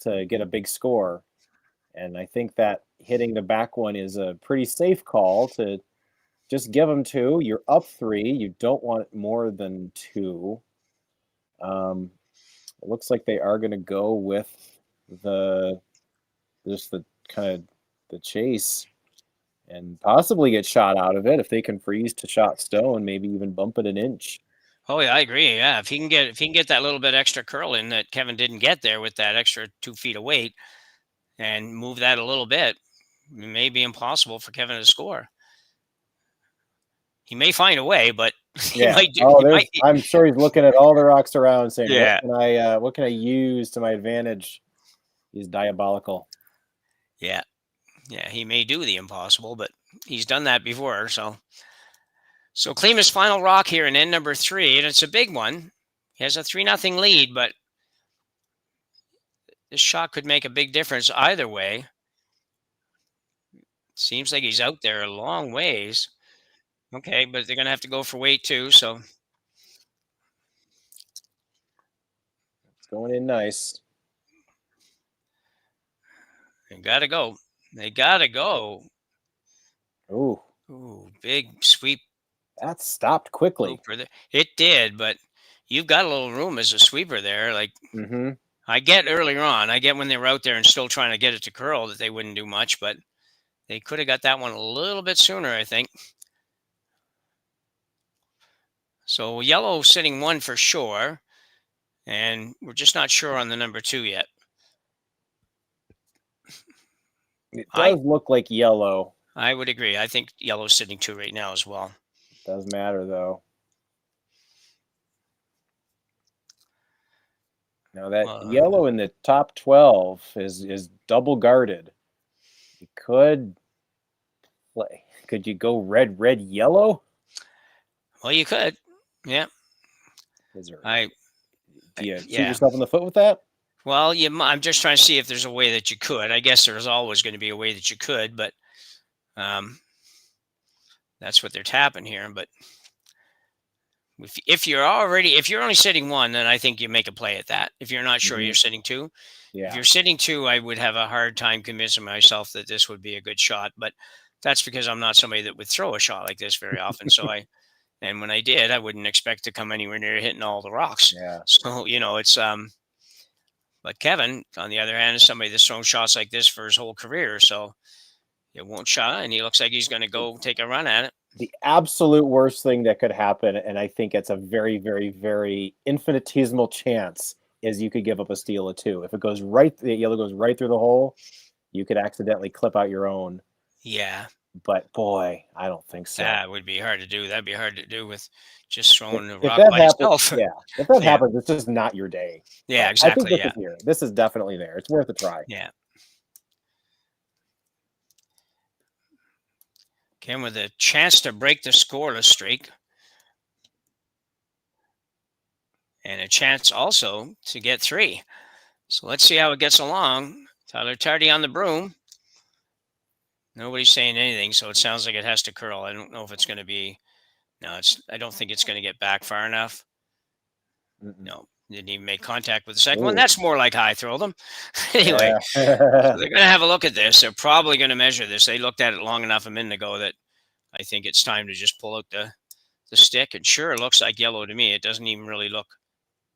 to get a big score. And I think that hitting the back one is a pretty safe call to just give him 2. You're up 3. You don't want more than 2. It looks like they are going to go with the kind of the chase and possibly get shot out of it if they can freeze to shot stone, maybe even bump it an inch. Oh yeah, I agree. Yeah, if he can get that little bit extra curl in that Kevin didn't get there with that extra 2 feet of weight, and move that a little bit, it may be impossible for Kevin to score. He may find a way, but he might do. I'm sure he's looking at all the rocks around, saying, Yeah. what can I use to my advantage?" He's diabolical. Yeah, he may do the impossible, but he's done that before. So Klima's final rock here in end number 3, and it's a big one. He has a 3-0 lead, but this shot could make a big difference either way. Seems like he's out there a long ways. Okay, but they're going to have to go for weight too, so. It's going in nice. They got to go. They got to go. Ooh, big sweep. That stopped quickly. It did, but you've got a little room as a sweeper there. Like, I get earlier on, I get when they were out there and still trying to get it to curl that they wouldn't do much, but they could have got that one a little bit sooner, I think. So yellow sitting 1 for sure, and we're just not sure on the number 2 yet. It does look like yellow. I would agree. I think yellow's sitting 2 right now as well. Does matter though. Now that yellow in the top 12 is double guarded. You could play. Could you go red, yellow? Well, you could. Yeah. Do you shoot yeah. yourself in the foot with that? Well, I'm just trying to see if there's a way that you could. I guess there's always going to be a way that you could, but that's what they're tapping here. But if you're only sitting 1, then I think you make a play at that. If you're not sure you're sitting 2, if you're sitting 2, I would have a hard time convincing myself that this would be a good shot. But that's because I'm not somebody that would throw a shot like this very often. So and when I did, I wouldn't expect to come anywhere near hitting all the rocks. Yeah. So it's but Kevin, on the other hand, is somebody that's thrown shots like this for his whole career. So it won't shot, and he looks like he's going to go take a run at it. The absolute worst thing that could happen, and I think it's a very, very, very infinitesimal chance, is you could give up a steal of 2. If it goes the yellow goes right through the hole, you could accidentally clip out your own. Yeah. But boy, I don't think so. That would be hard to do. That'd be hard to do with just throwing a rock by yourself. Yeah, if that happens, it's just not your day. Yeah, exactly. I think this is here. This is definitely there. It's worth a try. Yeah. Again, with a chance to break the scoreless streak. And a chance also to get 3. So let's see how it gets along. Tyler Tardy on the broom. Nobody's saying anything, so it sounds like it has to curl. I don't know if it's going to be. No, I don't think it's going to get back far enough. No, didn't even make contact with the second one. That's more like high throw them. Anyway, so they're going to have a look at this. They're probably going to measure this. They looked at it long enough a minute ago that I think it's time to just pull out the stick. And sure, it looks like yellow to me. It doesn't even really look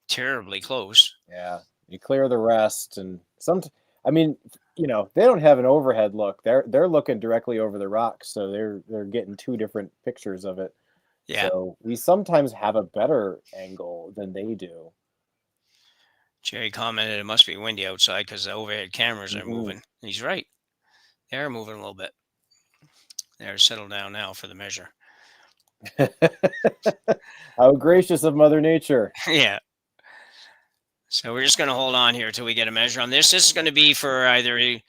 terribly close. Yeah, you clear the rest, and they don't have an overhead look. They're looking directly over the rocks, so they're getting 2 different pictures of it. Yeah. So we sometimes have a better angle than they do. Jerry commented it must be windy outside because the overhead cameras are moving. He's right. They're moving a little bit. They're settled down now for the measure. How gracious of Mother Nature. Yeah. So we're just going to hold on here till we get a measure on this. This is going to be for either a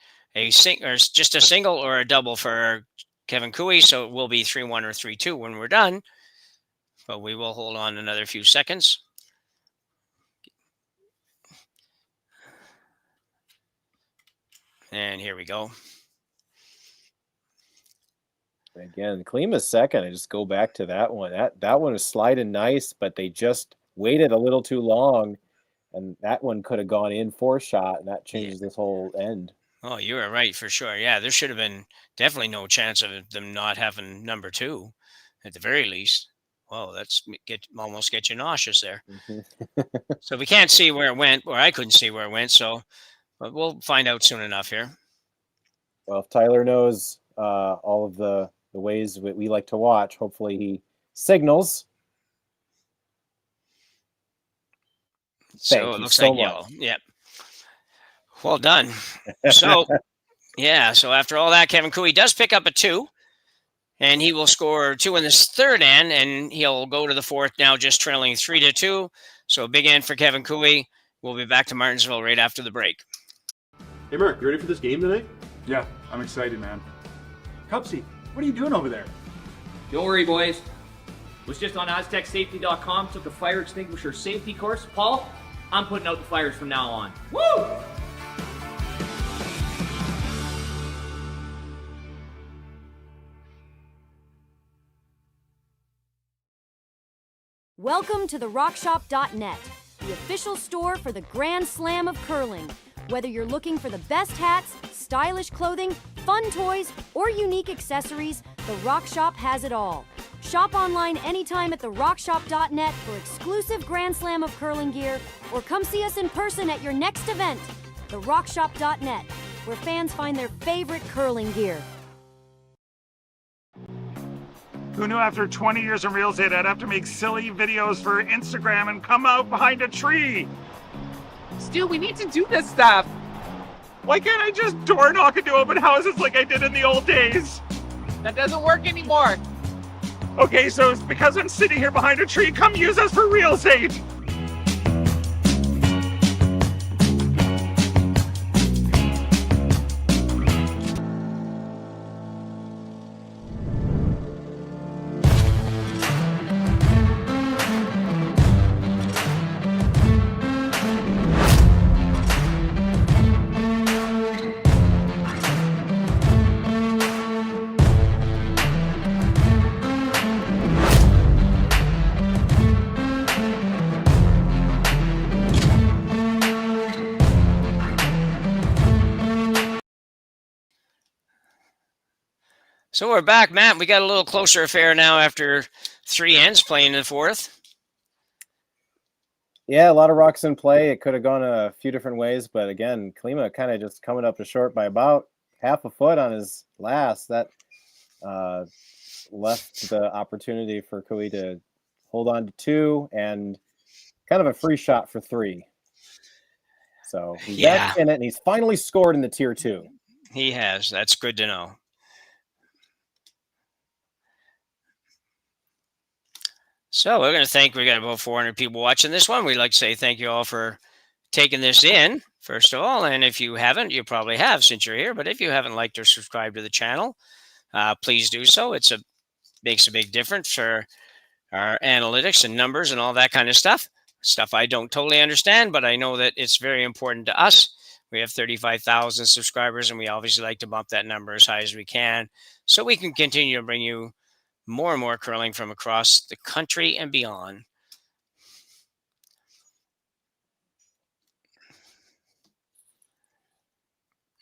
just a single or a double for Kevin Cooey. So it will be 3-1 or 3-2 when we're done. But we will hold on another few seconds. And here we go. Again, Klima's second. I just go back to that one. That one is sliding nice, but they just waited a little too long, and that one could have gone in 4-shot, and that changes this whole end. Oh, you were right for sure. Yeah, there should have been definitely no chance of them not having number 2 at the very least. Whoa, that's almost get you nauseous there. So we can't see where it went, or I couldn't see where it went. So, but we'll find out soon enough here. Well, if Tyler knows all of the ways that we like to watch, hopefully he signals. So it looks like yellow. Yep. Well done. So, yeah. So after all that, Kevin Cooey does pick up a 2, and he will score 2 in this third end, and he'll go to the fourth now, just trailing 3-2. So a big end for Kevin Cooey. We'll be back to Martensville right after the break. Hey, Mark, you ready for this game tonight? Yeah, I'm excited, man. Cupsy, what are you doing over there? Don't worry, boys. Was just on AztecSafety.com, took a fire extinguisher safety course. Paul, I'm putting out the fires from now on. Woo! Welcome to the RockShop.net, the official store for the Grand Slam of curling. Whether you're looking for the best hats, stylish clothing, fun toys, or unique accessories, the Rock Shop has it all. Shop online anytime at therockshop.net for exclusive Grand Slam of curling gear, or come see us in person at your next event. Therockshop.net, where fans find their favorite curling gear. Who knew after 20 years in real estate I'd have to make silly videos for Instagram and come out behind a tree? Stu, we need to do this stuff. Why can't I just door knock into open houses like I did in the old days? That doesn't work anymore. Okay, so it's because I'm sitting here behind a tree. Come use us for real estate. So we're back, Matt. We got a little closer affair now after 3 ends playing in the fourth. Yeah, a lot of rocks in play. It could have gone a few different ways, but again, Klima kind of just coming up short by about half a foot on his last. That left the opportunity for Cooey to hold on to 2 and kind of a free shot for 3. So he's back in it, and he's finally scored in the tier 2. He has. That's good to know. So we're going to thank, we got about 400 people watching this one. We'd like to say thank you all for taking this in, first of all. And if you haven't, you probably have since you're here. But if you haven't liked or subscribed to the channel, please do so. Makes a big difference for our analytics and numbers and all that kind of stuff. Stuff I don't totally understand, but I know that it's very important to us. We have 35,000 subscribers, and we obviously like to bump that number as high as we can so we can continue to bring you more and more curling from across the country and beyond.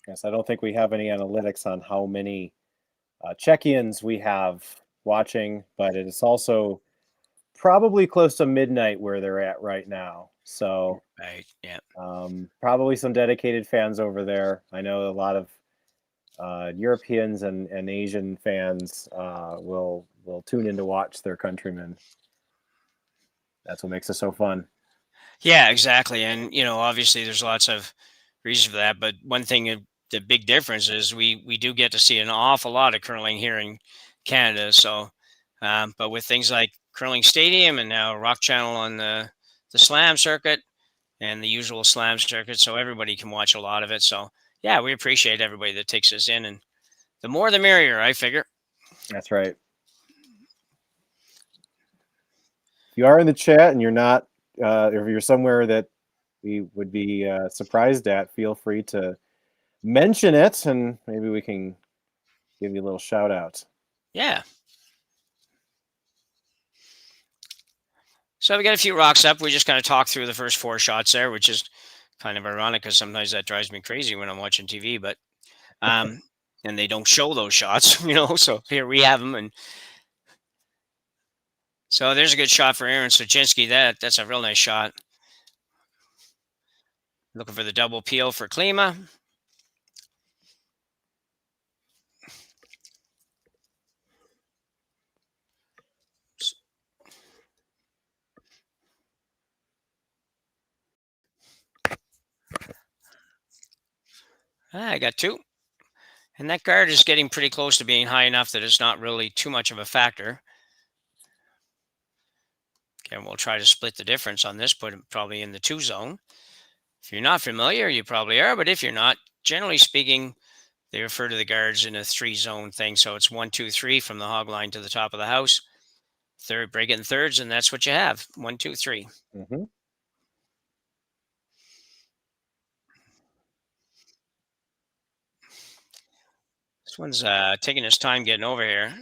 Yes, I don't think we have any analytics on how many Czechians we have watching, but it is also probably close to midnight where they're at right now. So right, yeah, probably some dedicated fans over there. I know a lot of Europeans and Asian fans will tune in to watch their countrymen. That's what makes it so fun. Yeah, exactly. And, you know, obviously there's lots of reasons for that. But one thing, the big difference is we do get to see an awful lot of curling here in Canada. So, but with things like Curling Stadium and now Rock Channel on the Slam circuit, and the usual slam circuit, so everybody can watch a lot of it. So yeah, we appreciate everybody that takes us in, and the more the merrier, I figure. That's right. If you are in the chat and you're not, if you're somewhere that we would be surprised at, feel free to mention it, and maybe we can give you a little shout out. Yeah. So we got a few rocks up. We just kind of talked through the first 4 shots there, which is kind of ironic because sometimes that drives me crazy when I'm watching TV. But and they don't show those shots, So here we have them, and so there's a good shot for Aaron Sochinsky. That's a real nice shot. Looking for the double peel for Klima. I got 2. And that guard is getting pretty close to being high enough that it's not really too much of a factor. Okay, we'll try to split the difference on this, put it probably in the 2 zone. If you're not familiar, you probably are, but if you're not, generally speaking, they refer to the guards in a 3 zone thing. So it's 1, 2, 3 from the hog line to the top of the house. Third, break it in thirds, and that's what you have. 1, 2, 3. Mm-hmm. This one's taking his time getting over here.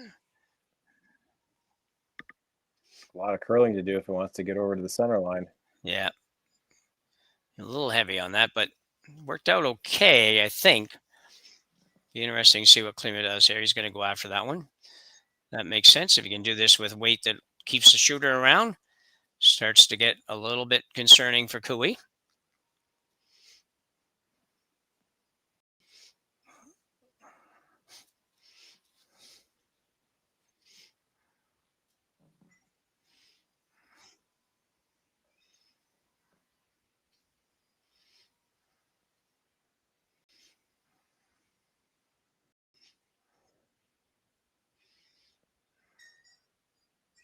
A lot of curling to do if it wants to get over to the center line. Yeah. A little heavy on that, but worked out okay, I think. Be interesting to see what Klima does here. He's going to go after that one. That makes sense. If you can do this with weight that keeps the shooter around, starts to get a little bit concerning for Kui.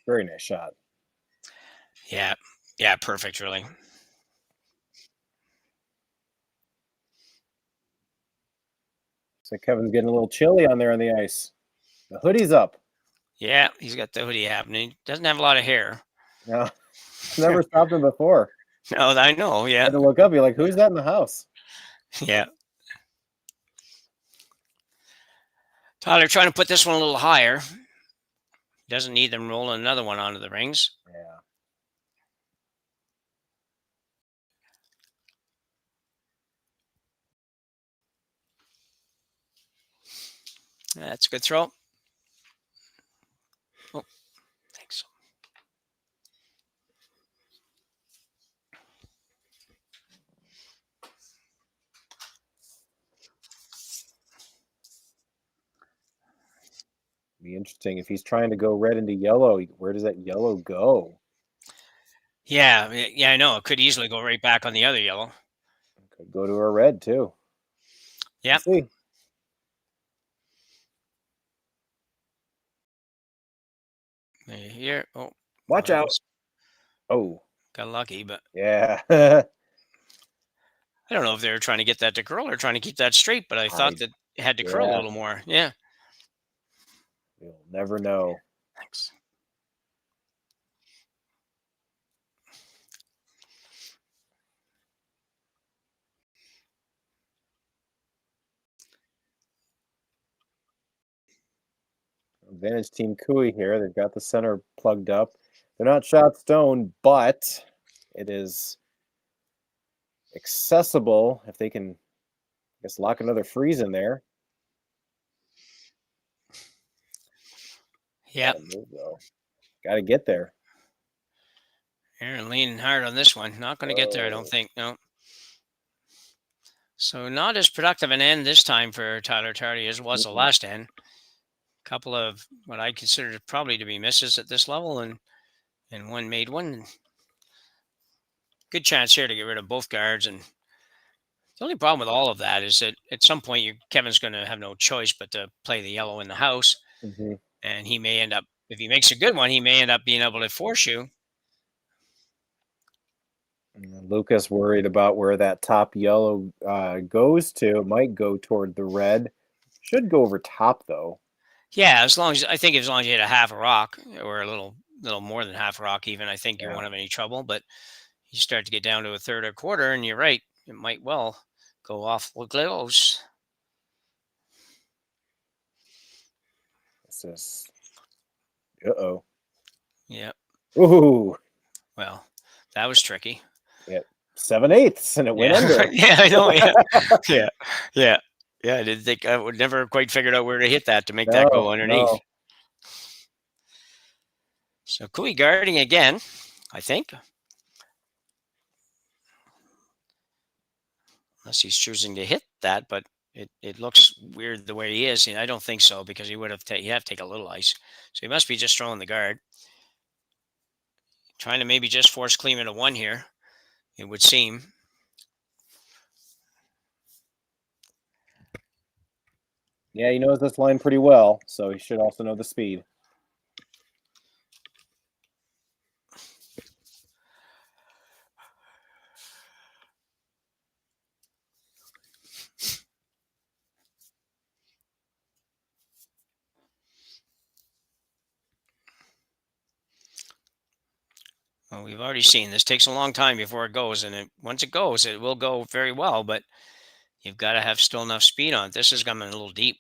Very nice shot. Yeah. Yeah, perfect, really. So Kevin's getting a little chilly on there on the ice. The hoodie's up. Yeah, he's got the hoodie happening. Doesn't have a lot of hair. No, never stopped him before. No, I know, I yeah. had to look up. You're like, who's that in the house? Yeah. Tyler trying to put this one a little higher. Doesn't need them rolling another one onto the rings. Yeah. That's a good throw. Oh, thanks. Be interesting if he's trying to go red into yellow. Where does that yellow go? Yeah, I know. It could easily go right back on the other yellow. Could go to a red too. Yeah. See. Here. Oh, watch out. Oh, got lucky, but yeah. I don't know if they were trying to get that to curl or trying to keep that straight, but I thought that it had to curl a little more. Yeah. You'll never know. Thanks. Advantage Team Kui here. They've got the center plugged up. They're not shot stone, but it is accessible if they can, I guess, lock another freeze in there. Yeah. Got to get there. Aaron leaning hard on this one. Not going to get there, I don't think. No. So not as productive an end this time for Tyler Tardy as was the last end. Couple of what I consider probably to be misses at this level, and one made one. Good chance here to get rid of both guards. And the only problem with all of that is that at some point Kevin's going to have no choice but to play the yellow in the house. Mm-hmm. And he may end up, if he makes a good one, he may end up being able to force you. Lucas worried about where that top yellow goes to. It might go toward the red. Should go over top though. Yeah, as long as you hit a half a rock or a little more than half a rock, even I think you won't have any trouble. But you start to get down to a third or quarter, and you're right, it might well go off close. This is. Uh-oh. Yeah. Ooh. Well, that was tricky. Yeah. 7/8, and it went under. Yeah, I know. Yeah. I didn't think I would never quite figured out where to hit that to make that go underneath. No. So Cooey guarding again, I think. Unless he's choosing to hit that, but it looks weird the way he is. And I don't think so, because he'd have to take a little ice. So he must be just throwing the guard. Trying to maybe just force Klima to one here, it would seem. Yeah, he knows this line pretty well, so he should also know the speed. Well, we've already seen this takes a long time before it goes, and once it goes, it will go very well, but you've got to have still enough speed on it. This is coming a little deep.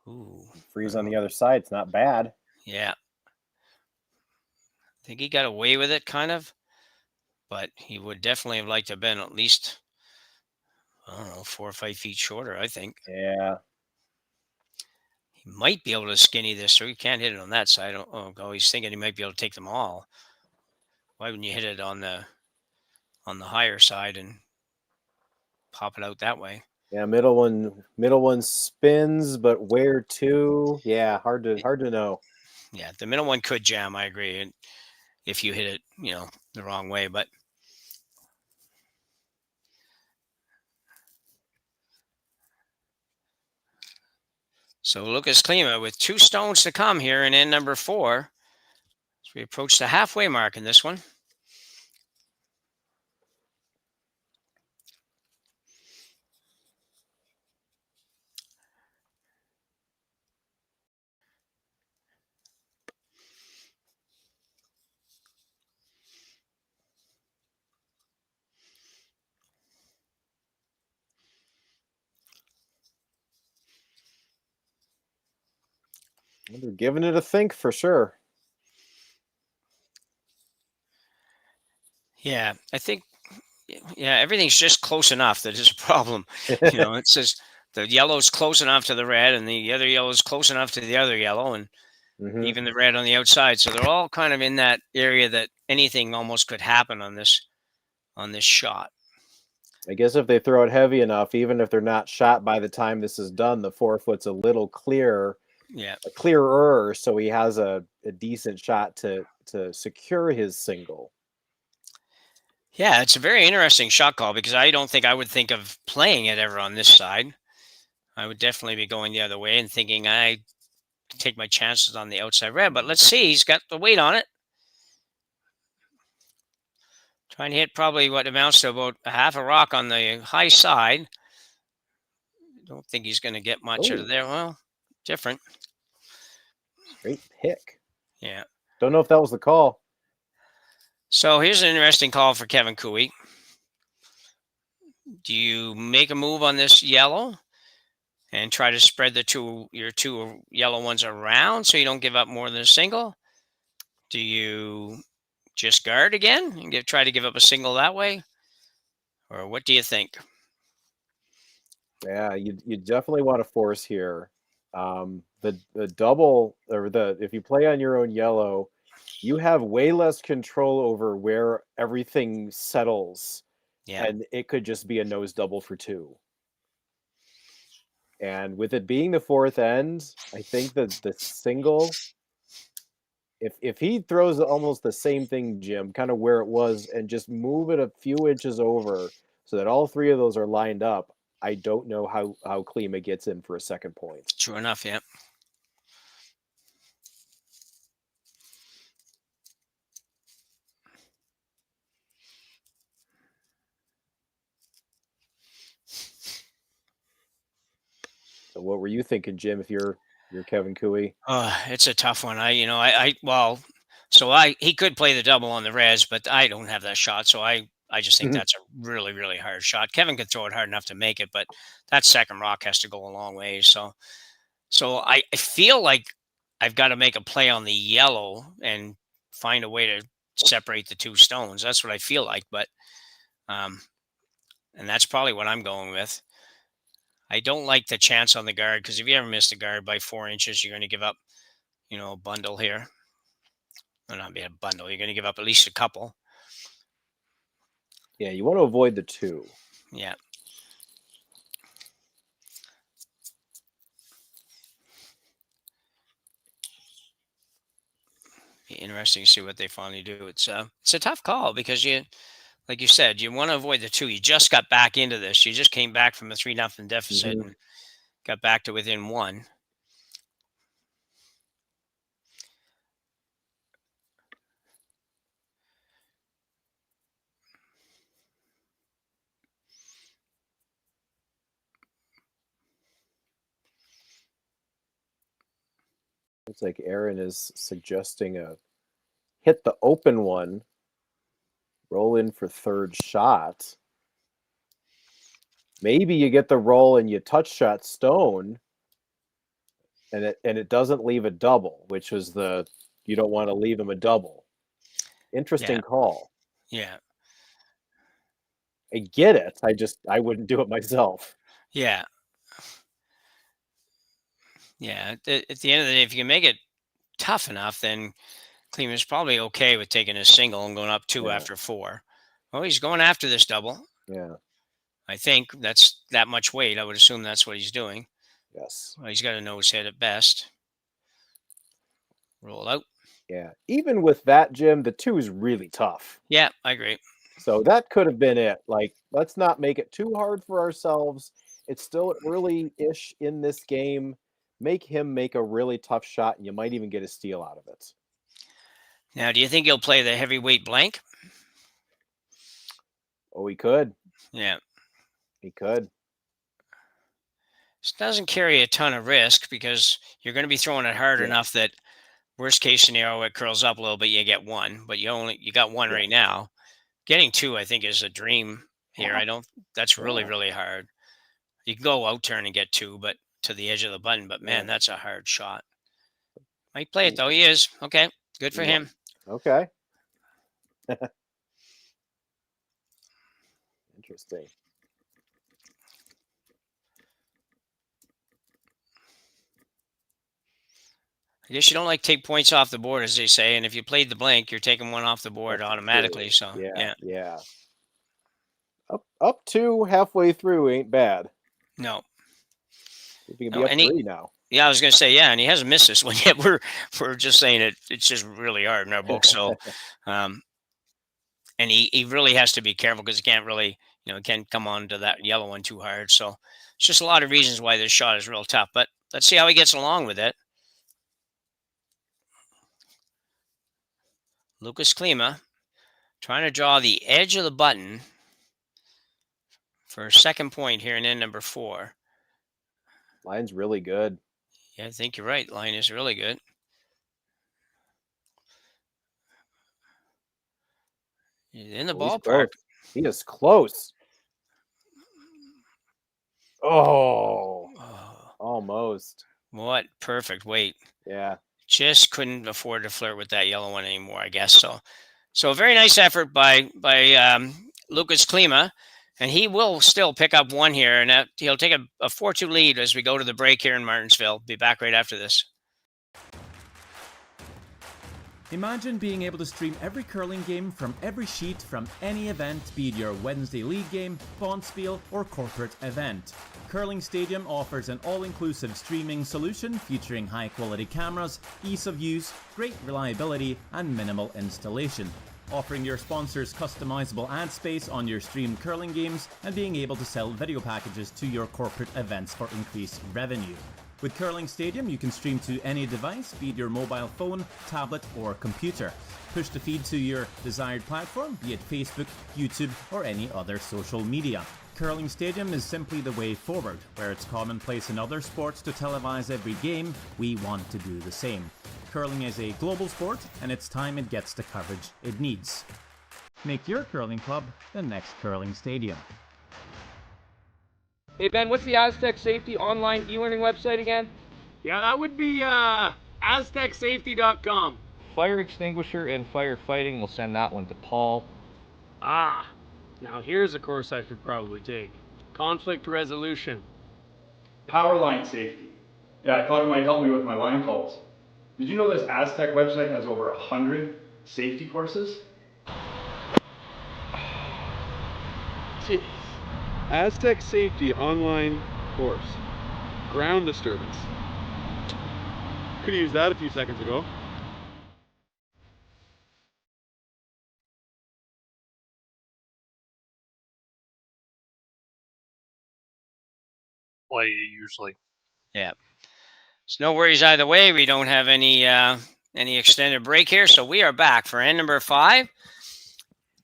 Ooh. Freeze on the other side. It's not bad. Yeah. I think he got away with it, kind of, but he would definitely have liked to have been at least, I don't know, 4 or 5 feet shorter, I think. Yeah. He might be able to skinny this, so he can't hit it on that side. Oh, he's thinking he might be able to take them all. Why wouldn't you hit it on the higher side and pop it out that way? Yeah, middle one spins, but where to? Yeah, hard to know. Yeah, the middle one could jam, I agree, and if you hit it, the wrong way, but so Lukas Klima with 2 stones to come here in end number 4. So we approach the halfway mark in this one. They're giving it a think for sure. Yeah, I think, everything's just close enough that it's a problem. It says the yellow's close enough to the red, and the other yellow is close enough to the other yellow, and even the red on the outside. So they're all kind of in that area that anything almost could happen on this shot. I guess if they throw it heavy enough, even if they're not shot by the time this is done, the 4-foot's a little clearer. Yeah, clearer, so he has a decent shot to secure his single. Yeah, it's a very interesting shot call, because I don't think I would think of playing it ever on this side. I would definitely be going the other way and thinking I take my chances on the outside red. But let's see, he's got the weight on it. Trying to hit probably what amounts to about a half a rock on the high side. Don't think he's going to get much out of there. Well, different. Great pick. Yeah. Don't know if that was the call. So here's an interesting call for Kevin Cooey. Do you make a move on this yellow and try to spread your two yellow ones around so you don't give up more than a single? Do you just guard again and try to give up a single that way? Or what do you think? Yeah, you definitely want to force here. The double, or if you play on your own yellow, you have way less control over where everything settles. Yeah. And it could just be a nose double for 2. And with it being the 4th end, I think that the single, if he throws almost the same thing, Jim, kind of where it was, and just move it a few inches over so that all 3 of those are lined up, I don't know how Klima gets in for a second point. True enough, yeah. So what were you thinking, Jim, if you're Kevin Cooey? It's a tough one. He could play the double on the res, but I don't have that shot. So I just think that's a really, really hard shot. Kevin could throw it hard enough to make it, but that second rock has to go a long way. So I feel like I've got to make a play on the yellow and find a way to separate the two stones. That's what I feel like, but and that's probably what I'm going with. I don't like the chance on the guard, because if you ever miss the guard by 4 inches, you're going to give up, a bundle here. Well, not be a bundle. You're going to give up at least a couple. Yeah, you want to avoid the 2. Yeah. Be interesting to see what they finally do. It's a tough call, because like you said, you want to avoid the 2. You just got back into this. You just came back from a 3-0 deficit and got back to within 1. Looks like Aaron is suggesting hit the open one, roll in for third shot. Maybe you get the roll and you touch shot stone, and it doesn't leave a double, which was you don't want to leave him a double. Interesting call. Yeah. I get it. I wouldn't do it myself. Yeah. Yeah. At the end of the day, if you can make it tough enough, then Klima's probably okay with taking a single and going up 2 after 4. Oh, he's going after this double. Yeah. I think that's that much weight. I would assume that's what he's doing. Yes. Well, he's got a nose hit at best. Roll out. Yeah. Even with that, Jim, the 2 is really tough. Yeah, I agree. So that could have been it. Like, let's not make it too hard for ourselves. It's still early-ish in this game. Make him make a really tough shot, and you might even get a steal out of it. Now, do you think he'll play the heavyweight blank? Oh, he could. Yeah. He could. This doesn't carry a ton of risk, because you're going to be throwing it hard enough that worst case scenario, it curls up a little bit, you get 1, but you got 1 right now. Getting 2, I think, is a dream here. That's really, really hard. You can go out turn and get 2, but to the edge of the button, but man, that's a hard shot. Might play it though. He is. Okay. Good for him. Okay. Interesting. I guess you don't take points off the board, as they say, and if you played the blank, you're taking 1 off the board automatically. So yeah. Up 2 halfway through ain't bad. No. If you can be up 3 now. Yeah, I was going to say, and he hasn't missed this one yet. We're just saying it's just really hard in our book. So, and he really has to be careful, because he can't really, can't come on to that yellow one too hard. So it's just a lot of reasons why this shot is real tough. But let's see how he gets along with it. Lukas Klima trying to draw the edge of the button for a second point here in end number 4. Line's really good. Yeah, I think you're right. Line is really good. He's in the ballpark. He is close. Oh, almost. What perfect weight. Yeah. Just couldn't afford to flirt with that yellow one anymore, I guess. So a very nice effort by Lukas Klima. And he will still pick up 1 here, and he'll take a 4-2 lead as we go to the break here in Martensville. Be back right after this. Imagine being able to stream every curling game from every sheet from any event, be it your Wednesday league game, bonspiel, or corporate event. Curling Stadium offers an all-inclusive streaming solution featuring high-quality cameras, ease of use, great reliability, and minimal installation. Offering your sponsors customizable ad space on your streamed curling games and being able to sell video packages to your corporate events for increased revenue. With Curling Stadium, you can stream to any device, be it your mobile phone, tablet, or computer. Push the feed to your desired platform, be it Facebook, YouTube, or any other social media. Curling Stadium is simply the way forward. Where it's commonplace in other sports to televise every game, we want to do the same. Curling is a global sport, and it's time it gets the coverage it needs. Make your curling club the next Curling Stadium. Hey Ben, what's the Aztec Safety online e-learning website again? Yeah, that would be aztecsafety.com. Fire extinguisher and firefighting, we'll send that one to Paul. Ah, now here's a course I should probably take. Conflict resolution. Power line safety. Yeah, I thought it might help me with my line calls. Did you know this Aztec website has over 100 safety courses? Jeez. Aztec Safety online course. Ground disturbance. Could have used that a few seconds ago. Play usually. Yeah. So no worries either way. We don't have any extended break here, so we are back for end number 5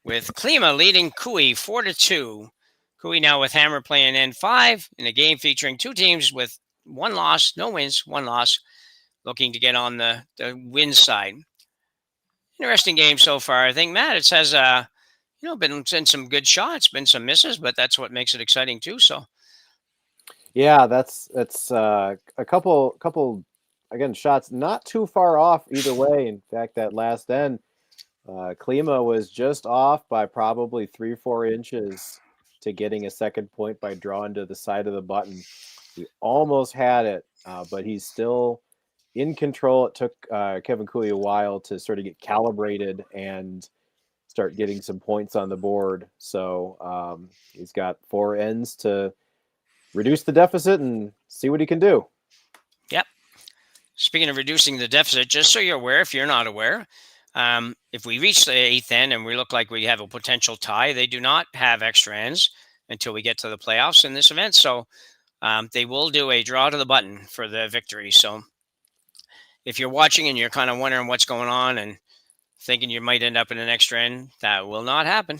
with Klima leading Kui 4-2. Kui now with Hammer playing end 5 in a game featuring 2 teams with 1 loss, no wins, 1 loss, looking to get on the win side. Interesting game so far. I think, Matt, it has been some good shots, been some misses, but that's what makes it exciting too. So. Yeah, that's a couple again shots not too far off either way. In fact, that last end, Klima was just off by probably 3-4 inches to getting a second point by drawing to the side of the button. He almost had it, but he's still in control. It took Kevin Cooley a while to sort of get calibrated and start getting some points on the board. So he's got 4 ends to reduce the deficit and see what he can do. Yep. Speaking of reducing the deficit, just so you're aware, if you're not aware, if we reach the 8th end and we look like we have a potential tie, they do not have extra ends until we get to the playoffs in this event. So they will do a draw to the button for the victory. So if you're watching and you're kind of wondering what's going on and thinking you might end up in an extra end, that will not happen.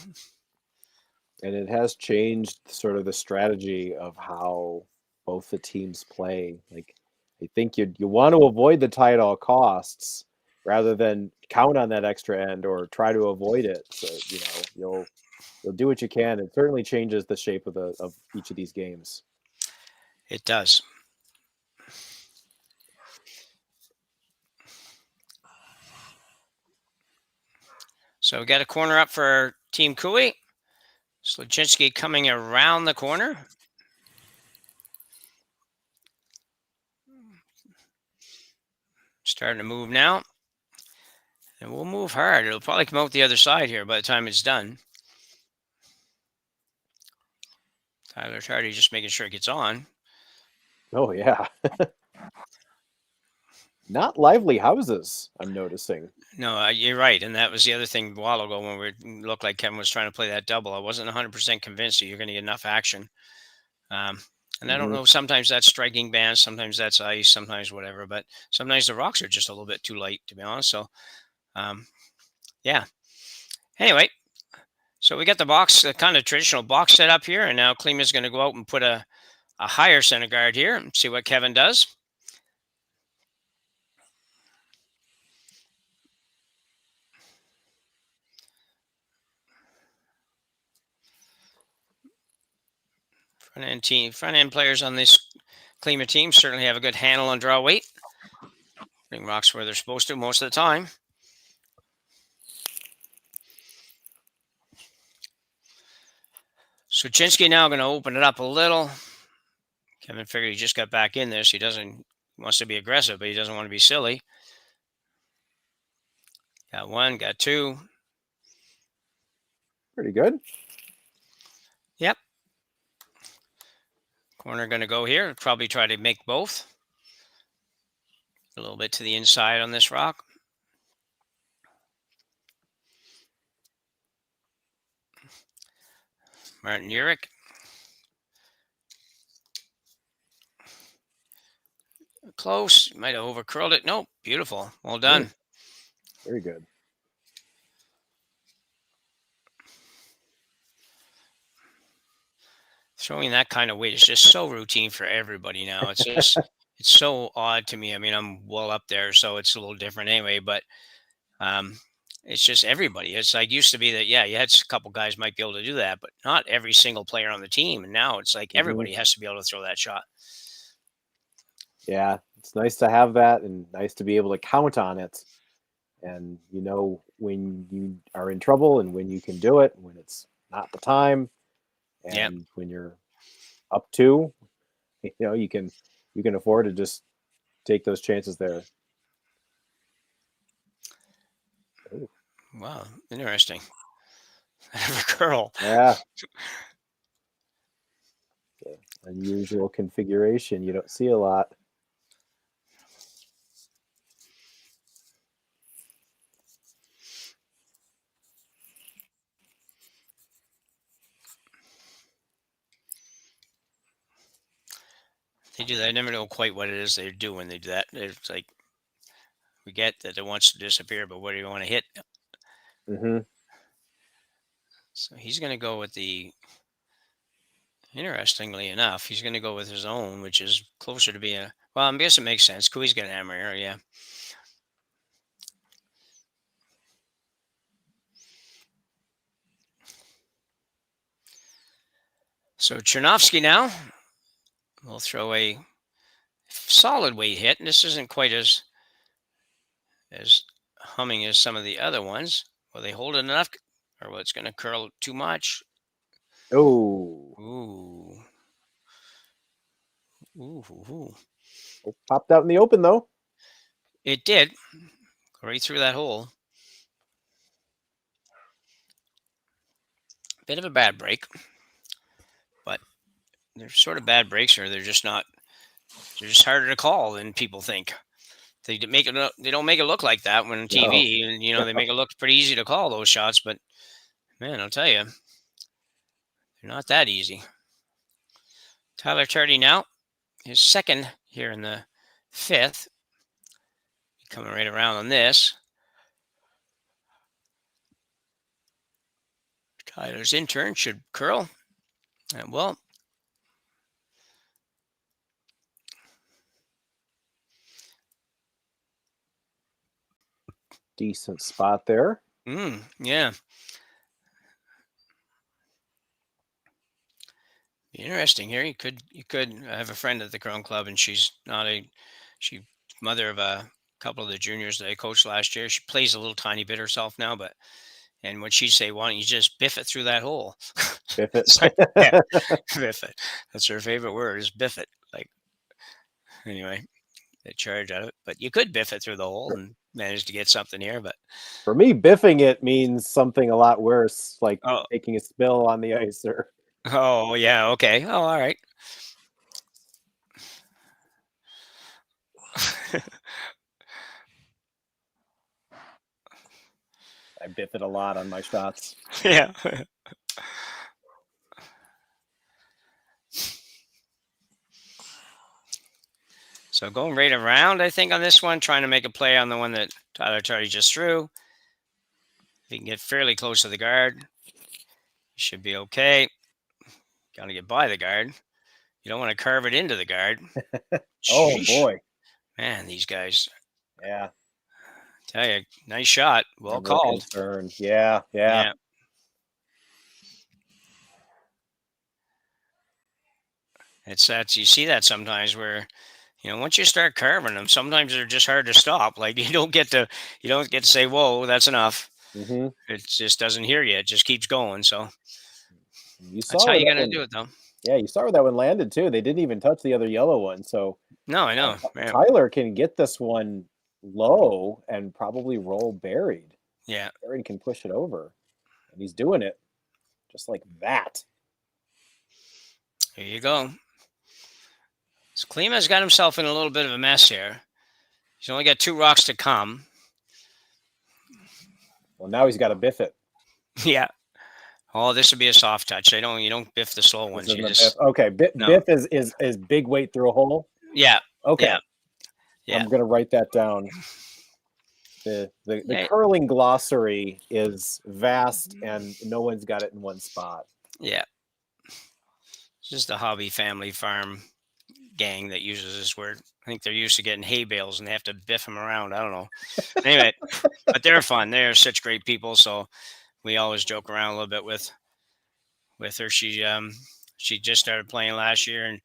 And it has changed sort of the strategy of how both the teams play. Like, I think you want to avoid the tie at all costs rather than count on that extra end or try to avoid it. So, you'll do what you can. It certainly changes the shape of each of these games. It does. So we got a corner up for Team Kui. Slujinski coming around the corner. Starting to move now. And we'll move hard. It'll probably come out the other side here by the time it's done. Tyler Tardy just making sure it gets on. Oh, yeah. Not lively houses, I'm noticing. No, you're right. And that was the other thing a while ago when we looked like Kevin was trying to play that double. I wasn't 100% convinced that you're going to get enough action. And I don't know, sometimes that's striking bands, sometimes that's ice, sometimes whatever. But sometimes the rocks are just a little bit too light, to be honest. So, yeah. Anyway, so we got the box, the kind of traditional box set up here. And now Klima's going to go out and put a higher center guard here and see what Kevin does. Front end players on this Klima team certainly have a good handle on draw weight. Bring rocks where they're supposed to most of the time. Suchinski now going to open it up a little. Kevin figured he just got back in this. He wants to be aggressive, but he doesn't want to be silly. Got 1, got 2. Pretty good. Yep. Corner going to go here. Probably try to make both. A little bit to the inside on this rock. Martin Urich. close. Might have overcurled it. Nope. Beautiful. Well done. Very good. Throwing that kind of weight is just so routine for everybody now. It's just it's so odd to me. I mean, I'm well up there, so it's a little different anyway. But it's just everybody. It's like used to be that, yeah, you had a couple guys might be able to do that, but not every single player on the team. And now it's like everybody has to be able to throw that shot. Yeah, it's nice to have that and nice to be able to count on it. And you know when you are in trouble and when you can do it, when it's not the time, and when you're up to, you know, you can afford to just take those chances there. Ooh. Wow, interesting. Curl. Yeah. Unusual configuration. You don't see a lot. They do that. I never know quite what it is they do when they do that. It's like we get that it wants to disappear, but what do you want to hit? Mm-hmm. So he's going to go with the. Interestingly enough, he's going to go with his own, which is closer to being a. Well, I guess it makes sense. Kui's got an hammer here, yeah. So Chernovsky now will throw a solid weight hit, and this isn't quite as humming as some of the other ones. Will they hold it enough, or will it's going to curl too much? Oh. Ooh. Ooh. It popped out in the open, though. It did. Right through that hole. Bit of a bad break. But they're sort of bad breaks, or they're just not. They're just harder to call than people think. They don't make it look like that when on TV. No. And, you know, they make it look pretty easy to call those shots. But, man, I'll tell you, they're not that easy. Tyler Tardy now, his second here in the fifth. Coming right around on this. Tyler's intern should curl. And well, decent spot there. Yeah. Interesting here. You could I have a friend at the Crown Club, and she's mother of a couple of the juniors that I coached last year. She plays a little tiny bit herself now, and when she'd say, why don't you just biff it through that hole? Biff it. Yeah, biff it. That's her favorite word, is biff it. Like, anyway, they charge out of it. But you could biff it through the hole and manage to get something here. But for me, biffing it means something a lot worse, like taking a spill on the ice or. Oh, yeah. Okay. Oh, all right. I biff it a lot on my shots. Yeah. So going right around, I think, on this one, trying to make a play on the one that Tyler Tardy just threw. If he can get fairly close to the guard, he should be okay. Got to get by the guard. You don't want to carve it into the guard. Oh, boy. Man, these guys. Yeah. Tell you, nice shot. Well called. Yeah. It's that you see that sometimes where, you know, once you start carving them, sometimes they're just hard to stop. Like you don't get to say, whoa, that's enough. Mm-hmm. It just doesn't hear you. It just keeps going. So that's how you got to do it, though. Yeah, you saw where that one landed too. They didn't even touch the other yellow one. So no, I know. Tyler can get this one low and probably roll buried. Yeah, buried can push it over, and he's doing it just like that. There you go. So Klima's got himself in a little bit of a mess here. He's only got 2 rocks to come. Well, now he's got to biff it. Yeah. Oh, this would be a soft touch. You don't biff the slow ones. Okay, biff is big weight through a hole. Yeah. Okay. Yeah. Yeah. I'm going to write that down. The curling glossary is vast, and no one's got it in one spot. Yeah. It's just a hobby family farm gang that uses this word. I think they're used to getting hay bales and they have to biff them around. I don't know. Anyway, but they're fun. They're such great people. So we always joke around a little bit with her. She just started playing last year, and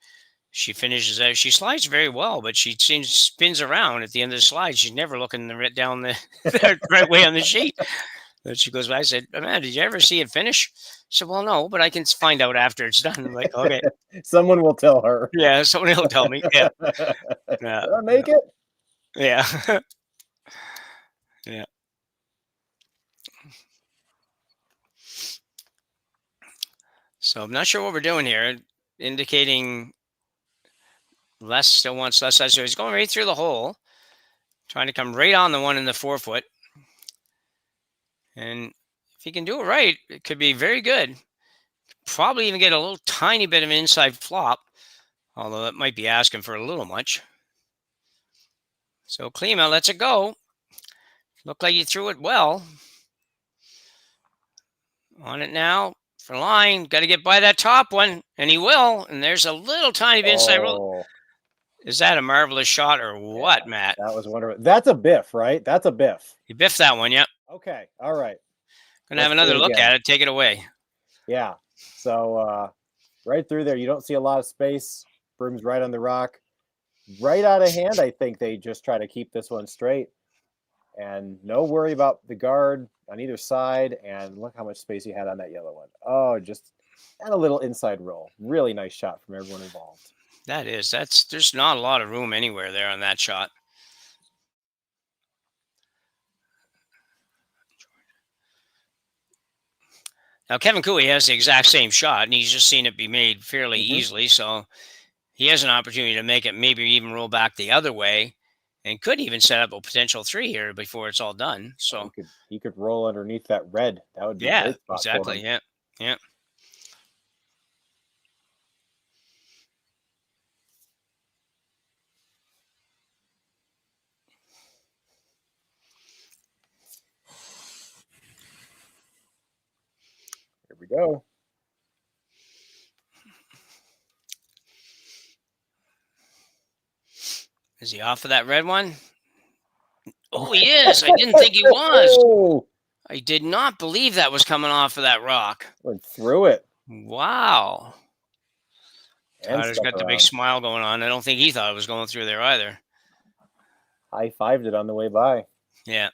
she finishes out. She slides very well, but she spins around at the end of the slide. She's never looking down the right way on the sheet. But she goes, I said, man, did you ever see it finish? She said, well, no, but I can find out after it's done. I'm like, okay. Someone will tell her. Yeah, someone will tell me. Yeah. Did I make it? Yeah. Yeah. So I'm not sure what we're doing here, indicating still wants less size. So he's going right through the hole, trying to come right on the one in the 4 foot. And if he can do it right, it could be very good. Probably even get a little tiny bit of an inside flop, although that might be asking for a little much. So Klima lets it go. Looked like he threw it well. On it now for line. Got to get by that top one, and he will. And there's a little tiny bit inside roll. Is that a marvelous shot or what, Matt? That was wonderful. That's a biff, right? That's a biff. You biffed that one, yep. Okay, all right. Gonna have another look at it. Take it away. Yeah. So right through there, you don't see a lot of space. Broom's right on the rock. Right out of hand, I think they just try to keep this one straight. And no worry about the guard on either side. And look how much space he had on that yellow one. Oh, just and a little inside roll. Really nice shot from everyone involved. There's not a lot of room anywhere there on that shot. Now, Kevin Cooey has the exact same shot, and he's just seen it be made fairly easily. So he has an opportunity to make it maybe even roll back the other way and could even set up a potential 3 here before it's all done. So he could roll underneath that red. That would be a great spot exactly. for him. Yeah. Here we go. Is he off of that red one? Oh, he is. I didn't think he was. I did not believe that was coming off of that rock. Went through it. Wow. Tyler's got the big smile going on. I don't think he thought it was going through there either. High-fived it on the way by. Yeah.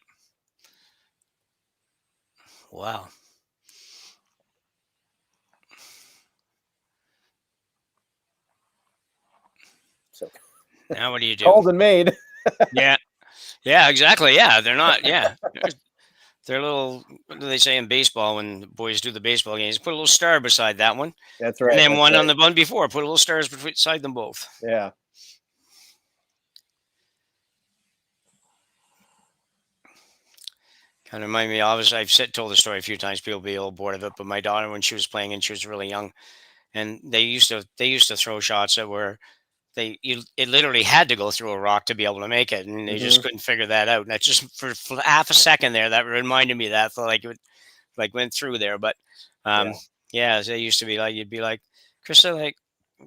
Wow. So now what do you do? Called and made. Yeah. Yeah, exactly. Yeah, they're not. Yeah. They're little, what do they say in baseball when the boys do the baseball games? Put a little star beside that one. That's right. And then one on the one before. Put a little stars beside them both. Yeah. Kind of remind me, obviously, I've told the story a few times. People be a little bored of it, but my daughter, when she was playing and she was really young, and they used to throw shots that were, it literally had to go through a rock to be able to make it, and they just couldn't figure that out. And that's just for half a second there that reminded me that, so like it went through there. But yeah, they used to be like, you'd be like, Krista, like,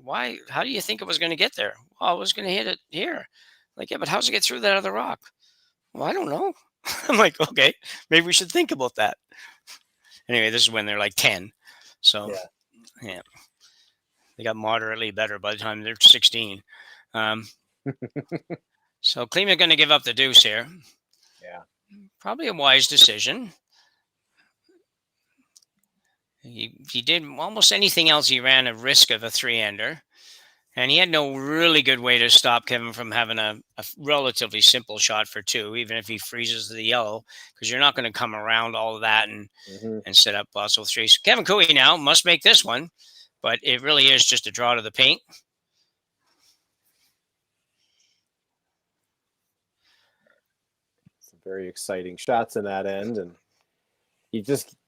why? How do you think it was going to get there? Well, I was going to hit it here. Like, yeah, but how's it get through that other rock? Well, I don't know. I'm like, okay, maybe we should think about that. Anyway, this is when they're like 10. So, yeah. They got moderately better by the time they're 16. So Klima going to give up the deuce here. Yeah. Probably a wise decision. He did almost anything else. He ran a risk of a 3-ender. And he had no really good way to stop Kevin from having a relatively simple shot for 2, even if he freezes the yellow, because you're not going to come around all of that and set up possible 3. So Kevin Cooey now must make this one. But it really is just a draw to the paint. Some very exciting shots in that end. And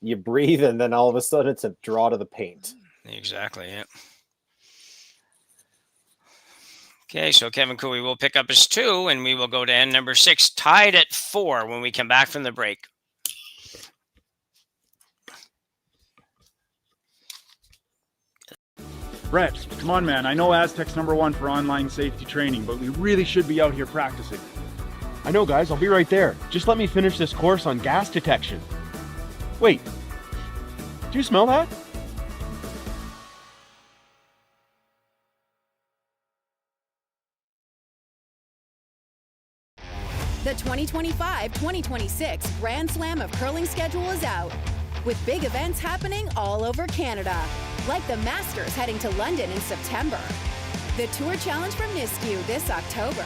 you breathe, and then all of a sudden it's a draw to the paint. Exactly, yeah. Okay, so Kevin Cooley will pick up his 2, and we will go to end number 6, tied at 4 when we come back from the break. Brett, come on, man. I know Aztec's #1 for online safety training, but we really should be out here practicing. I know, guys. I'll be right there. Just let me finish this course on gas detection. Wait. Do you smell that? The 2025-2026 Grand Slam of Curling schedule is out, with big events happening all over Canada, like the Masters heading to London in September, the Tour Challenge from Nisku this October,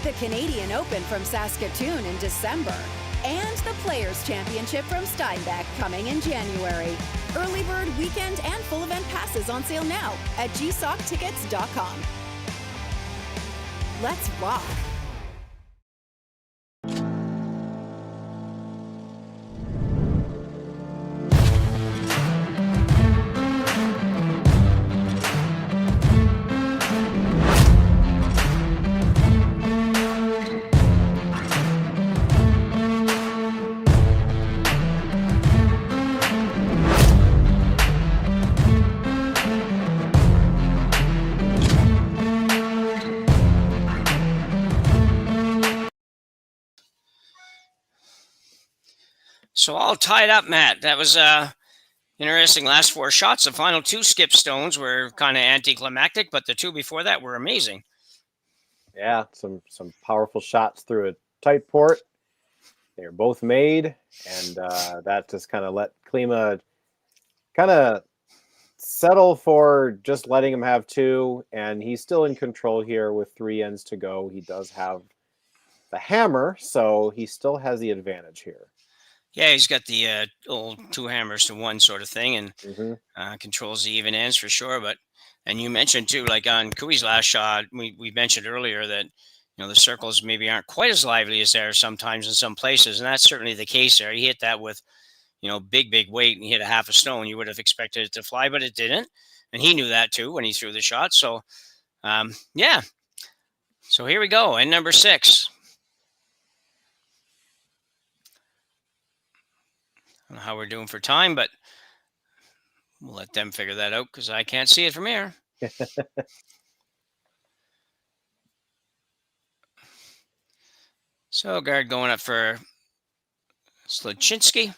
the Canadian Open from Saskatchewan in December, and the Players' Championship from Steinbach coming in January. Early bird weekend and full event passes on sale now at gsocktickets.com. Let's rock! So all tied up, Matt. That was interesting. Last 4 shots. The final 2 skip stones were kind of anticlimactic, but the 2 before that were amazing. Yeah, some powerful shots through a tight port. They were both made, and that just kind of let Klima kind of settle for just letting him have 2, and he's still in control here with 3 ends to go. He does have the hammer, so he still has the advantage here. Yeah, he's got the old 2 hammers to 1 sort of thing, and controls the even ends for sure. And you mentioned too, like on Cooey's last shot, we mentioned earlier that the circles maybe aren't quite as lively as they are sometimes in some places, and that's certainly the case there. He hit that with big weight, and he hit a half a stone. You would have expected it to fly, but it didn't, and he knew that too when he threw the shot. So, yeah. So here we go, end number 6. I don't know how we're doing for time, but we'll let them figure that out because I can't see it from here. So guard going up for Sluchinski.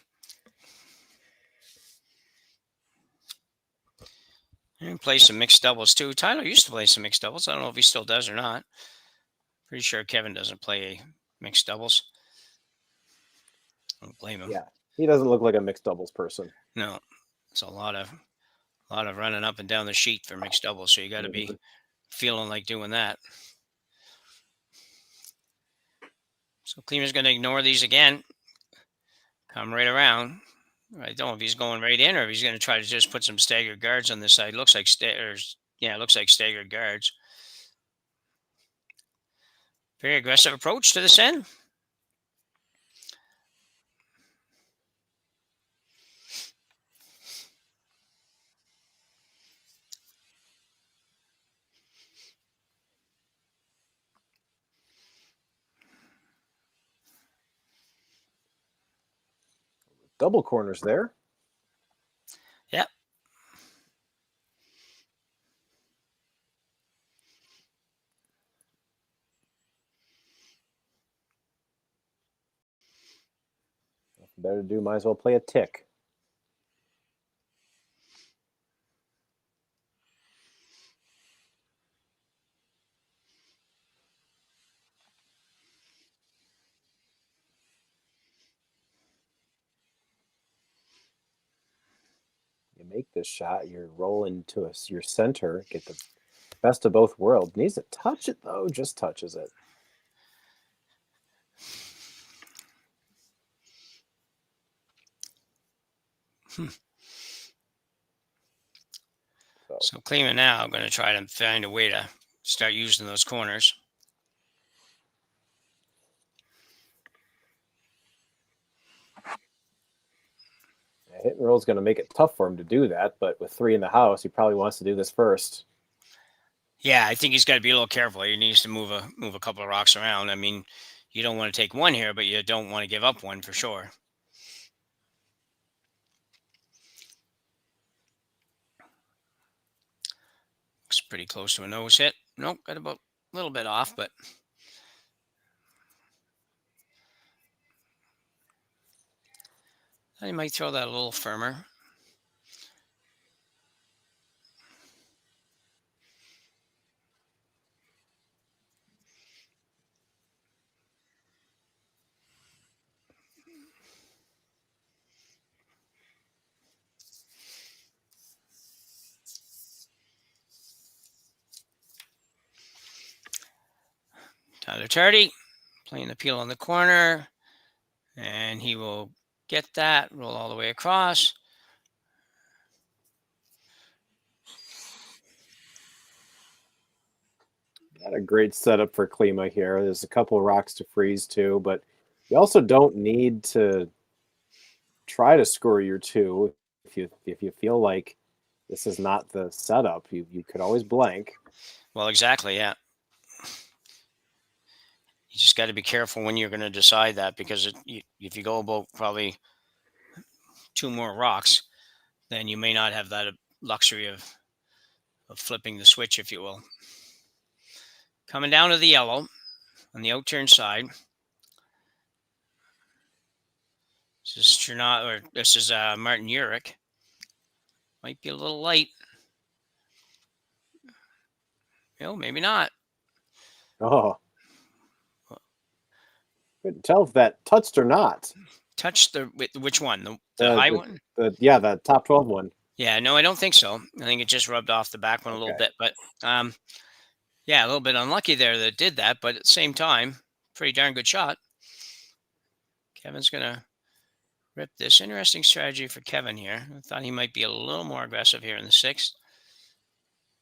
And play some mixed doubles too. Tyler used to play some mixed doubles. I don't know if he still does or not. Pretty sure Kevin doesn't play mixed doubles. I don't blame him. Yeah, he doesn't look like a mixed doubles person. No, it's a lot of running up and down the sheet for mixed doubles. So you got to be feeling like doing that. So Klima's going to ignore these again. Come right around. I don't know if he's going right in or if he's going to try to just put some staggered guards on this side. Looks like it looks like staggered guards. Very aggressive approach to this end. Double corners there. Yep. Better to do, might as well play a tick. You make this shot, you're rolling to your center, get the best of both worlds. Needs to touch it though, just touches it. So Klima now going to try to find a way to start using those corners. Hit and roll is going to make it tough for him to do that, but with 3 in the house, he probably wants to do this first. Yeah, I think he's got to be a little careful. He needs to move a couple of rocks around. I mean, you don't want to take one here, but you don't want to give up one for sure. Looks pretty close to a nose hit. Nope, got about a little bit off, but I might throw that a little firmer. Tyler Tardy playing the peel on the corner, and he will get that, roll all the way across. Not a great setup for Klima here. There's a couple of rocks to freeze too, but you also don't need to try to score your two if you feel like this is not the setup. You could always blank. Well, exactly, yeah. You just got to be careful when you're going to decide that, because if you go about probably two more rocks, then you may not have that luxury of flipping the switch, if you will. Coming down to the yellow on the outturn side. This is Martin Urich. Might be a little light. No, maybe not. Oh. Couldn't tell if that touched or not. Touched which one? The high one? The top 12 one. Yeah, no, I don't think so. I think it just rubbed off the back one a little bit. But yeah, a little bit unlucky there that it did that. But at the same time, pretty darn good shot. Kevin's going to rip this. Interesting strategy for Kevin here. I thought he might be a little more aggressive here in the sixth.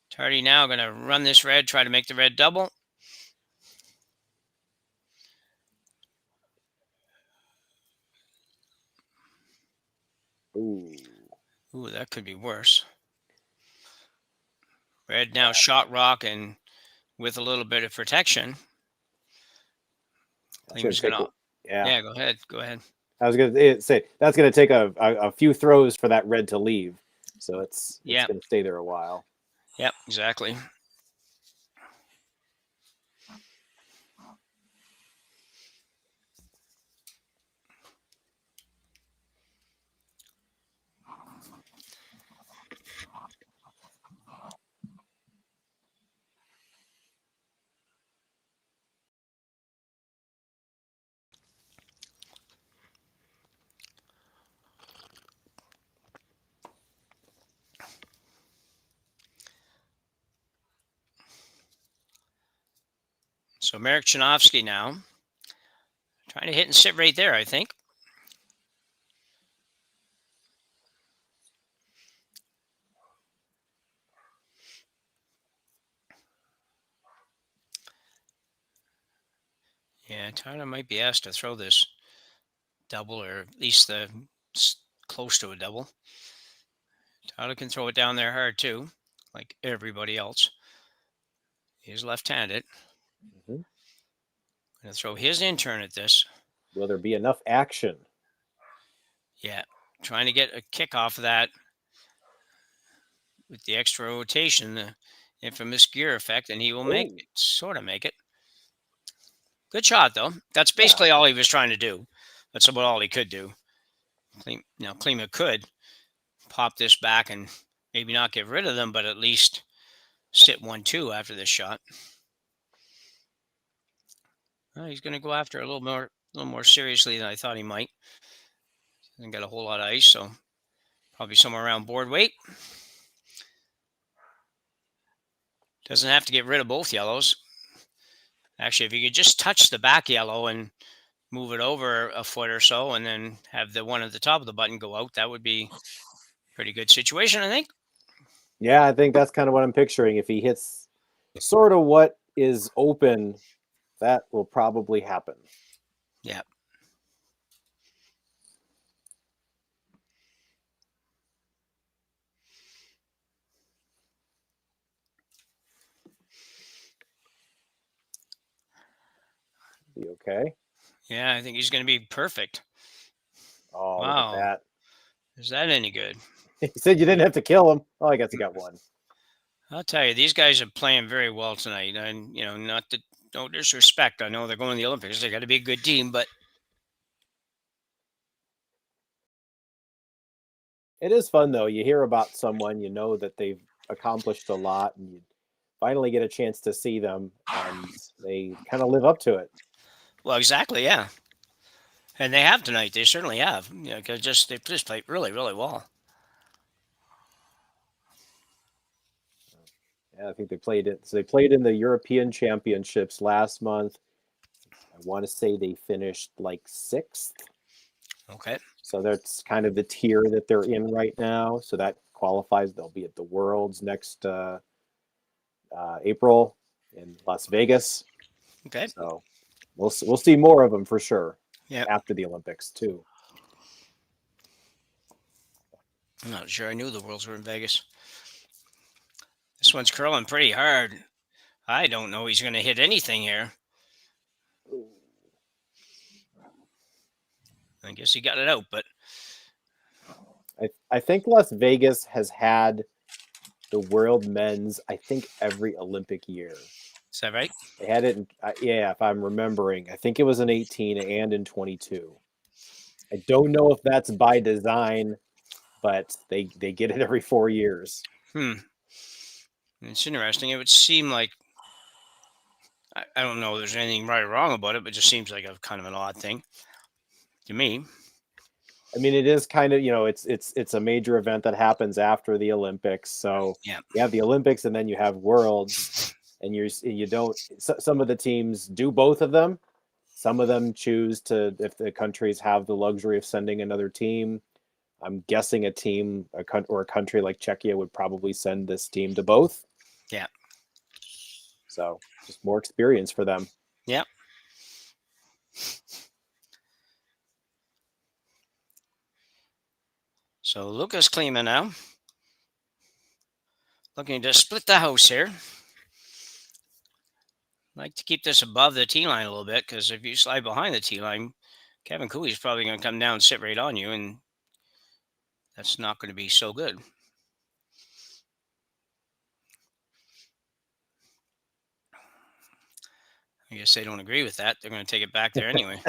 Tardy now going to run this red, try to make the red double. Ooh, that could be worse. Red now shot rock and with a little bit of protection. Yeah, go ahead. I was going to say that's going to take a few throws for that red to leave, so it's going to stay there a while. Yep, exactly. So Marek Chanovsky now trying to hit and sit right there, I think. Yeah, Tyler might be asked to throw this double, or at least close to a double. Tyler can throw it down there hard too, like everybody else. He's left-handed. Mm-hmm. Going to throw his intern at this. Will there be enough action? Yeah, trying to get a kick off of that with the extra rotation, the infamous gear effect, and he will make it. Good shot, though. That's basically all he was trying to do. That's about all he could do. Klima could pop this back and maybe not get rid of them, but at least sit 1-2 after this shot. Well, he's going to go after a little more seriously than I thought he might. Hasn't got a whole lot of ice, so probably somewhere around board weight. Doesn't have to get rid of both yellows. Actually, if you could just touch the back yellow and move it over a foot or so and then have the one at the top of the button go out, that would be a pretty good situation, I think. Yeah, I think that's kind of what I'm picturing. If he hits sort of what is open, that will probably happen. Yeah. Be okay. Yeah, I think he's going to be perfect. Oh, Wow. look at Is that any good? that. He said you didn't have to kill him. Oh, I guess he got one. I'll tell you, these guys are playing very well tonight. And, not that, no disrespect. I know they're going to the Olympics. They got to be a good team, but It is fun, though. You hear about someone, you know that they've accomplished a lot, and you finally get a chance to see them, and they kind of live up to it. well, exactly, yeah. And they have tonight. They certainly have. Cause they've just played really, really well. Yeah, I think they played it. So they played in the European Championships last month. I want to say they finished like 6th. Okay. So that's kind of the tier that they're in right now. So that qualifies. They'll be at the Worlds next April in Las Vegas. Okay. So we'll see more of them for sure. Yeah. After the Olympics too. I'm not sure I knew the Worlds were in Vegas. This one's curling pretty hard. I don't know he's going to hit anything here. I guess he got it out, but I think Las Vegas has had the world men's, I think, every Olympic year. Is that right? They had it in, yeah, if I'm remembering. I think it was in 18 and in 22. I don't know if that's by design, but they get it every 4 years. It's interesting. It would seem like, I don't know if there's anything right or wrong about it, but it just seems like a kind of an odd thing to me. I mean, it is kind of, it's a major event that happens after the Olympics. So yeah, you have the Olympics and then you have Worlds, and you don't. Some of the teams do both of them. Some of them choose to, if the countries have the luxury of sending another team. I'm guessing a country like Czechia would probably send this team to both. Yeah. So just more experience for them. Yeah. So Lukas Klima now looking to split the house here. Like to keep this above the tee line a little bit, because if you slide behind the tee line, Kevin Cooley's probably going to come down and sit right on you, and that's not going to be so good. I guess they don't agree with that. They're going to take it back there anyway.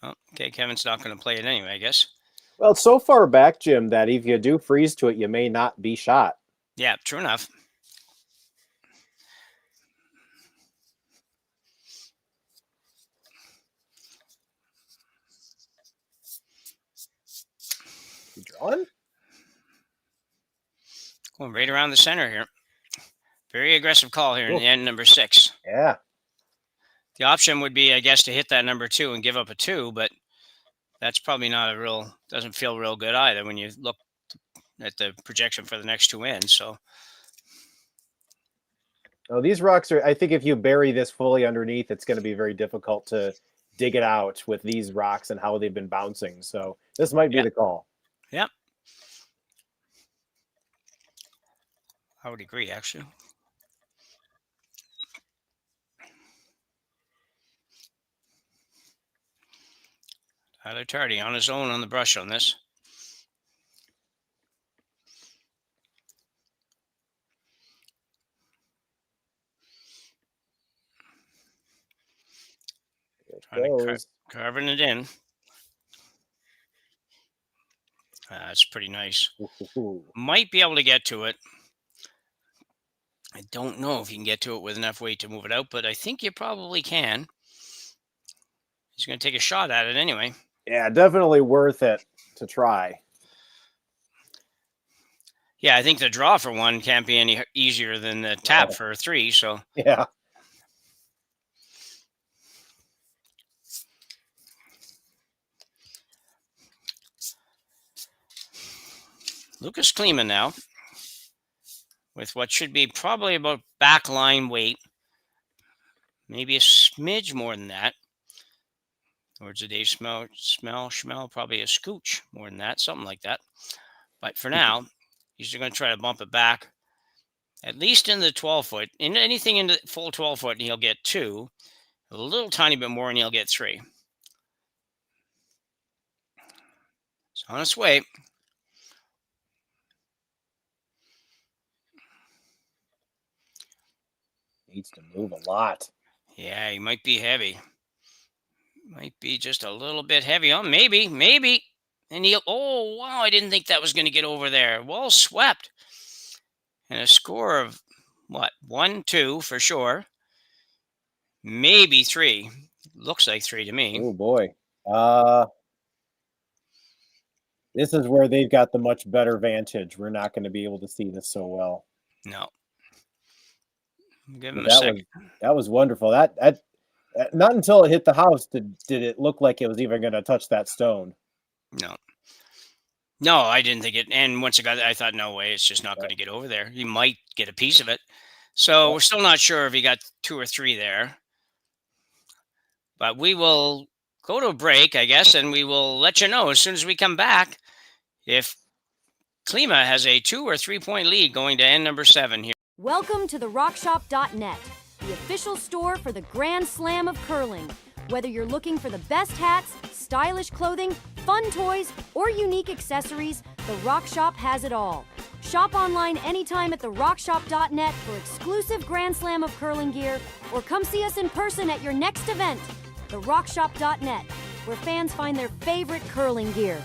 Well, okay, Kevin's not going to play it anyway, I guess. Well, it's so far back, Jim, that if you do freeze to it, you may not be shot. Yeah, true enough. You drawing? Going right around the center here. Very aggressive call here in the end, number 6. Yeah. The option would be, I guess, to hit that number 2 and give up a 2, but that's probably not doesn't feel real good either when you look at the projection for the next 2 ends. So, oh, these rocks I think if you bury this fully underneath, it's going to be very difficult to dig it out with these rocks and how they've been bouncing. So this might be the call. Yep. I would agree, actually. Tyler Tardy on his own on the brush on this. Carving it in. That's pretty nice. Might be able to get to it. I don't know if you can get to it with enough weight to move it out, but I think you probably can. He's going to take a shot at it anyway. Yeah, definitely worth it to try. Yeah, I think the draw for 1 can't be any easier than the tap for 3. So yeah. Lukas Klima now with what should be probably about back line weight. Maybe a smidge more than that. Words of Dave Schmel, probably a scooch more than that, something like that. But for now, he's going to try to bump it back At least in the 12-foot. In anything in the full 12-foot, he'll get 2. A little tiny bit more, and he'll get 3. It's on its way. Needs to move a lot. Yeah, he might be heavy. Might be just a little bit heavy. Oh, maybe. And he'll, oh, wow, I didn't think that was going to get over there. Well swept. And a score of, what, 1, 2 for sure. Maybe 3. Looks like 3 to me. Oh, boy. This is where they've got the much better vantage. We're not going to be able to see this so well. No. Give him a second. That was wonderful. That not until it hit the house did it look like it was even going to touch that stone. No, I didn't think it. And once it got, I thought, no way, it's just not going to get over there. He might get a piece of it. So we're still not sure if he got 2 or 3 there. But we will go to a break, I guess, and we will let you know as soon as we come back if Klima has a 2 or 3 point lead going to end number 7 here. Welcome to the RockShop.net, the official store for the Grand Slam of curling. Whether you're looking for the best hats, stylish clothing, fun toys, or unique accessories, the Rock Shop has it all. Shop online anytime at therockshop.net for exclusive Grand Slam of curling gear, or come see us in person at your next event. Therockshop.net, where fans find their favorite curling gear.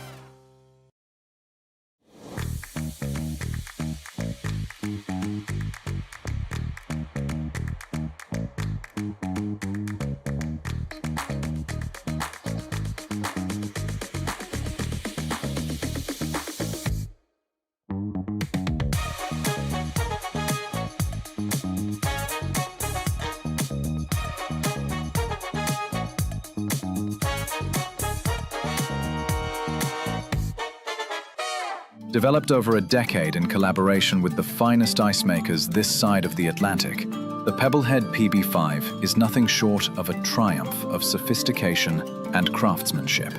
Developed over a decade in collaboration with the finest ice makers this side of the Atlantic, the Pebblehead PB5 is nothing short of a triumph of sophistication and craftsmanship.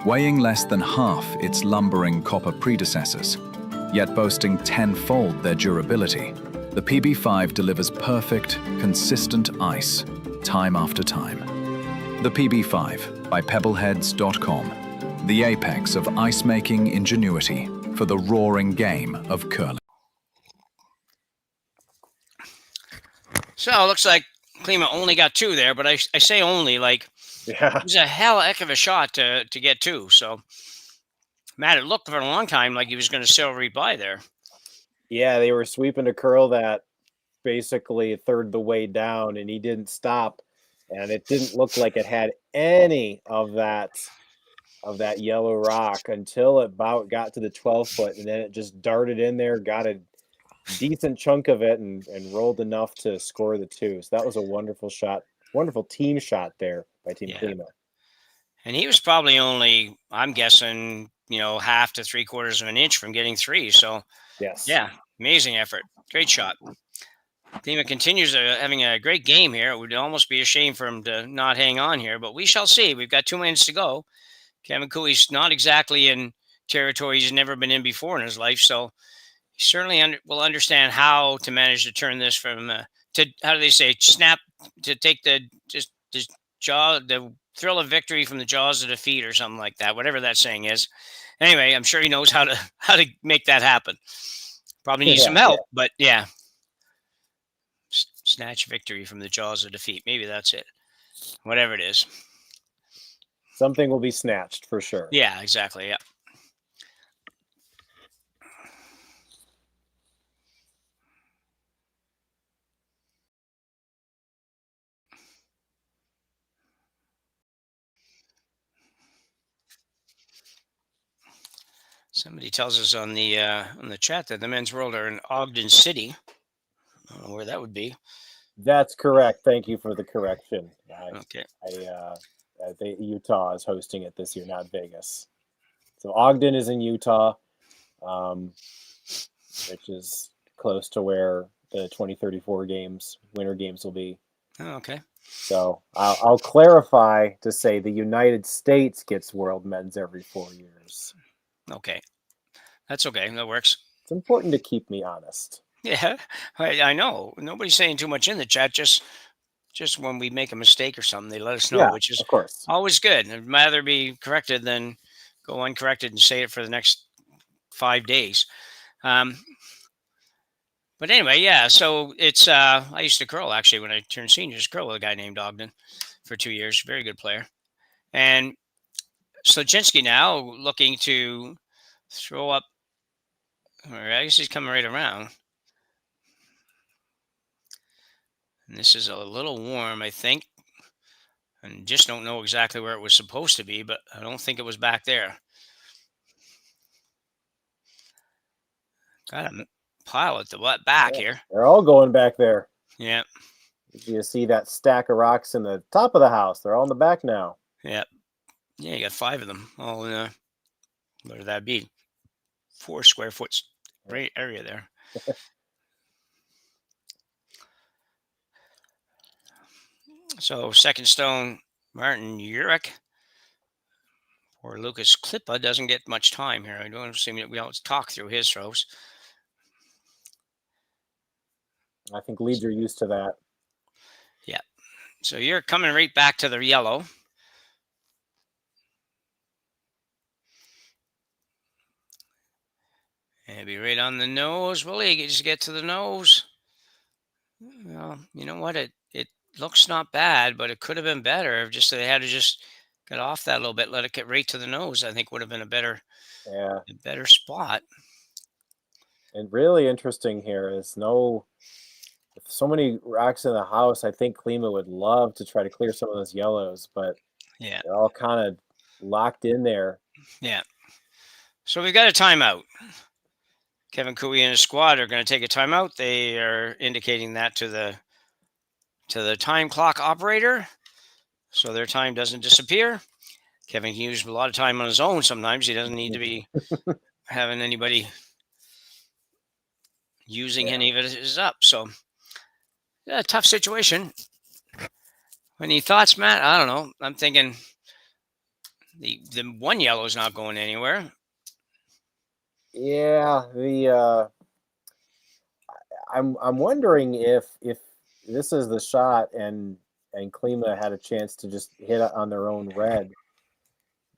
Weighing less than half its lumbering copper predecessors, yet boasting tenfold their durability, the PB5 delivers perfect, consistent ice, time after time. The PB5 by Pebbleheads.com, the apex of ice-making ingenuity for the roaring game of curling. So it looks like Klima only got 2 there, but I say only, like, yeah, it was a heck of a shot to get 2. So, Matt, it looked for a long time like he was going to silvery by there. Yeah, they were sweeping a curl that basically a third the way down, and he didn't stop, and it didn't look like it had any of that yellow rock until it about got to the 12-foot, and then it just darted in there, got a decent chunk of it, and rolled enough to score the 2. So that was a wonderful shot, wonderful team shot there by Team Klima. And he was probably only, I'm guessing, half to 3/4 of an inch from getting 3. So, yes, yeah, amazing effort, great shot. Klima continues having a great game here. It would almost be a shame for him to not hang on here, but we shall see. We've got 2 minutes to go. Kevin Cooey's not exactly in territory he's never been in before in his life, so he certainly will understand how to manage to turn this from to, how do they say, snap, to take the thrill of victory from the jaws of defeat or something like that, whatever that saying is. Anyway, I'm sure he knows how to make that happen. Probably needs some help, but yeah. Snatch victory from the jaws of defeat. Maybe that's it. Whatever it is. Something will be snatched for sure. Yeah, exactly. Yeah. Somebody tells us on the chat that the Men's World are in Ogden City. I don't know where that would be. That's correct. Thank you for the correction. Okay. Utah is hosting it this year, not Vegas. So Ogden is in Utah, which is close to where the 2034 Winter Games will be. Oh, okay. So I'll clarify to say the United States gets World Men's every 4 years. Okay. That's okay. That works. It's important to keep me honest. Yeah, I know. Nobody's saying too much in the chat. Just when we make a mistake or something, they let us know, Yeah, which is of course. always good. I'd rather be corrected than go uncorrected and say it for the next 5 days. But anyway, yeah. So it's I used to curl actually when I turned senior. Just curl with a guy named Ogden for 2 years. Very good player. And Sloczynski now looking to throw up. I guess he's coming right around. And this is a little warm, I think. And just don't know exactly where it was supposed to be, but I don't think it was back there. Got a pile at the back here. They're all going back there. Yeah. You see that stack of rocks in the top of the house. They're all in the back now. Yeah. Yeah, you got 5 of them all in a, what would that be? 4 square foot area there. So second stone, Martin Urich. Or Lukas Klima doesn't get much time here. I don't assume we don't talk through his throws. I think Leeds are used to that. Yeah. So you're coming right back to the yellow. And be right on the nose. Will he just get to the nose? Well, you know what? It looks not bad, but it could have been better if just they had to just get off that a little bit, let it get right to the nose. I think would have been a better spot. And really interesting here is with so many rocks in the house, I think Klima would love to try to clear some of those yellows, but yeah, they're all kind of locked in there. Yeah. So we've got a timeout. Kevin Cooey and his squad are going to take a timeout. They are indicating that to the time clock operator, so their time doesn't disappear. Kevin can use a lot of time on his own sometimes. He doesn't need to be having anybody using any of it up. So, yeah, tough situation. Any thoughts, Matt? I don't know. I'm thinking the one yellow is not going anywhere. Yeah, I'm wondering if this is the shot and Klima had a chance to just hit on their own red.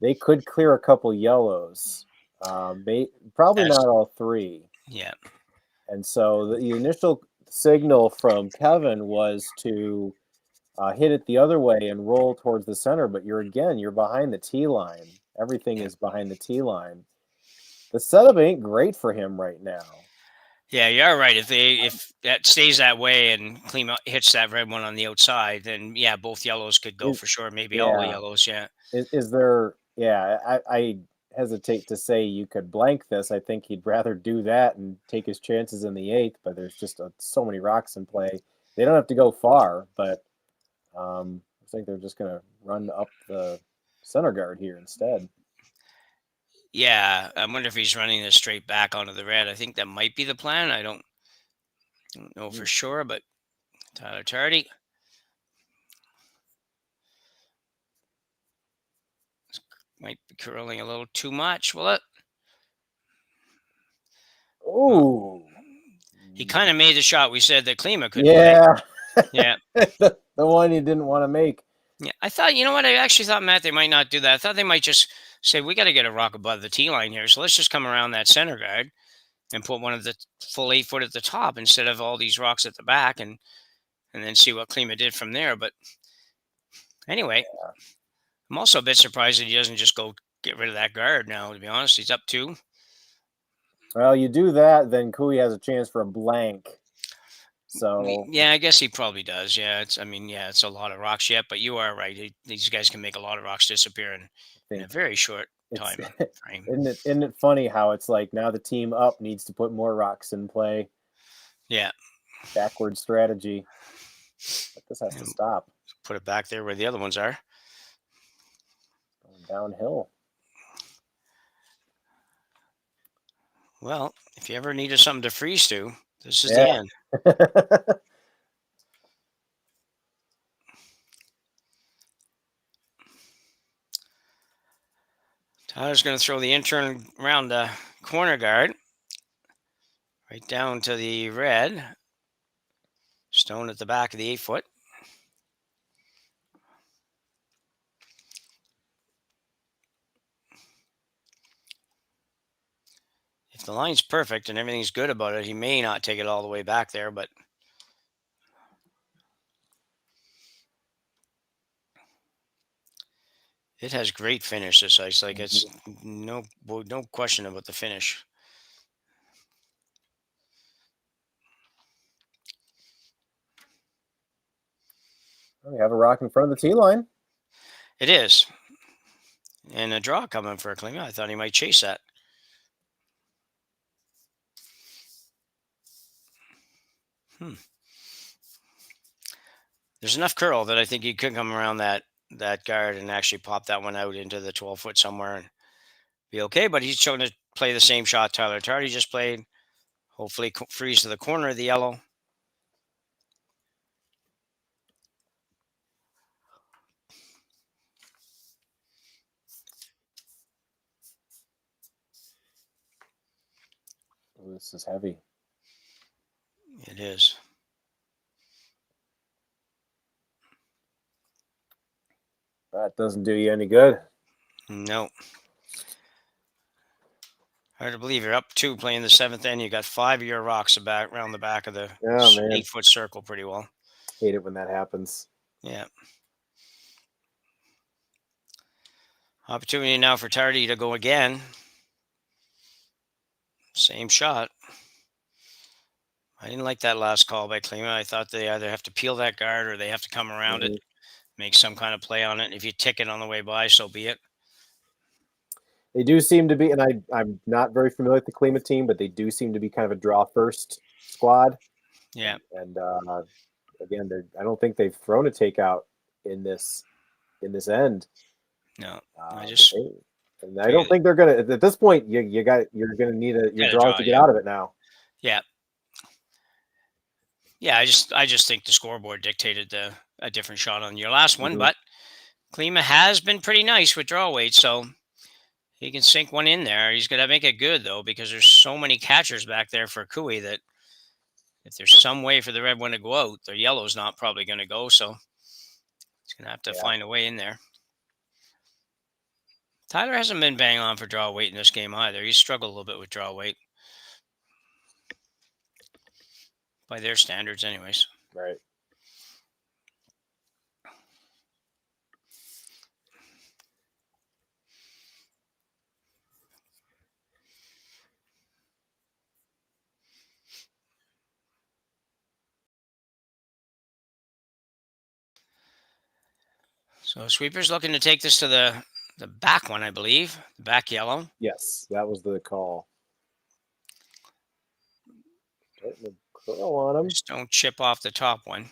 They could clear a couple yellows. Probably not all 3. Yeah. And so the initial signal from Kevin was to hit it the other way and roll towards the center, but you're behind the tee line. Everything is behind the tee line. The setup ain't great for him right now. Yeah, you're right. If that stays that way and Klima hits that red one on the outside, then yeah, both yellows could go for sure. Maybe all the yellows. Yeah. Is there? Yeah, I hesitate to say you could blank this. I think he'd rather do that and take his chances in the 8th. But there's just so many rocks in play. They don't have to go far, but I think they're just going to run up the center guard here instead. Yeah, I wonder if he's running this straight back onto the red. I think that might be the plan. I don't know for sure, but Tyler Tardy. Might be curling a little too much, will it? Ooh. He kind of made the shot we said that Klima could play. Yeah. The one he didn't want to make. Yeah, I thought, you know what? I actually thought, Matt, they might not do that. I thought they might just say, we got to get a rock above the tee line here. So let's just come around that center guard and put one of the full 8 foot at the top instead of all these rocks at the back and then see what Klima did from there. But anyway, I'm also a bit surprised that he doesn't just go get rid of that guard now, to be honest. He's up 2. Well, you do that, then Cooey has a chance for a blank. So yeah, I guess he probably does. Yeah, it's a lot of rocks yet, but you are right. These guys can make a lot of rocks disappear in a very short time frame. Isn't it funny how it's like now the team up needs to put more rocks in play? Yeah. Backward strategy. But this has to stop. Put it back there where the other ones are. Going downhill. Well, if you ever needed something to freeze to, this is the end. Tyler's going to throw the intern around the corner guard. Right down to the red. Stone at the back of the 8-foot. If the line's perfect and everything's good about it, he may not take it all the way back there, but it has great finish, this ice. Like, it's no question about the finish. We have a rock in front of the tee line. It is. And a draw coming for Klima. I thought he might chase that. There's enough curl that I think he could come around that guard and actually pop that one out into the 12-foot somewhere and be okay. But he's chosen to play the same shot Tyler Tardy just played. Hopefully freeze to the corner of the yellow. Oh, this is heavy. It is. That doesn't do you any good. No. Hard to believe you're up 2 playing the 7th end. You got 5 of your rocks around the back of the 8-foot circle pretty well. Hate it when that happens. Yeah. Opportunity now for Tardy to go again. Same shot. I didn't like that last call by Klima. I thought they either have to peel that guard or they have to come around it, make some kind of play on it. And if you tick it on the way by, so be it. They do seem to be, and I'm not very familiar with the Klima team, but they do seem to be kind of a draw first squad. Yeah. And again, I don't think they've thrown a takeout in this end. No, I don't think they're gonna. At this point, you're gonna need your draws to get out of it now. Yeah. Yeah, I just think the scoreboard dictated a different shot on your last one, but Klima has been pretty nice with draw weight, so he can sink one in there. He's gonna make it good though, because there's so many catchers back there for Kui that if there's some way for the red one to go out, the yellow's not probably gonna go, so he's gonna have to find a way in there. Tyler hasn't been bang on for draw weight in this game either. He's struggled a little bit with draw weight. By their standards, anyways. Right. So Sweeper's looking to take this to the back one, I believe. The back yellow. Yes, that was the call. Getting the curl on him. Just don't chip off the top one.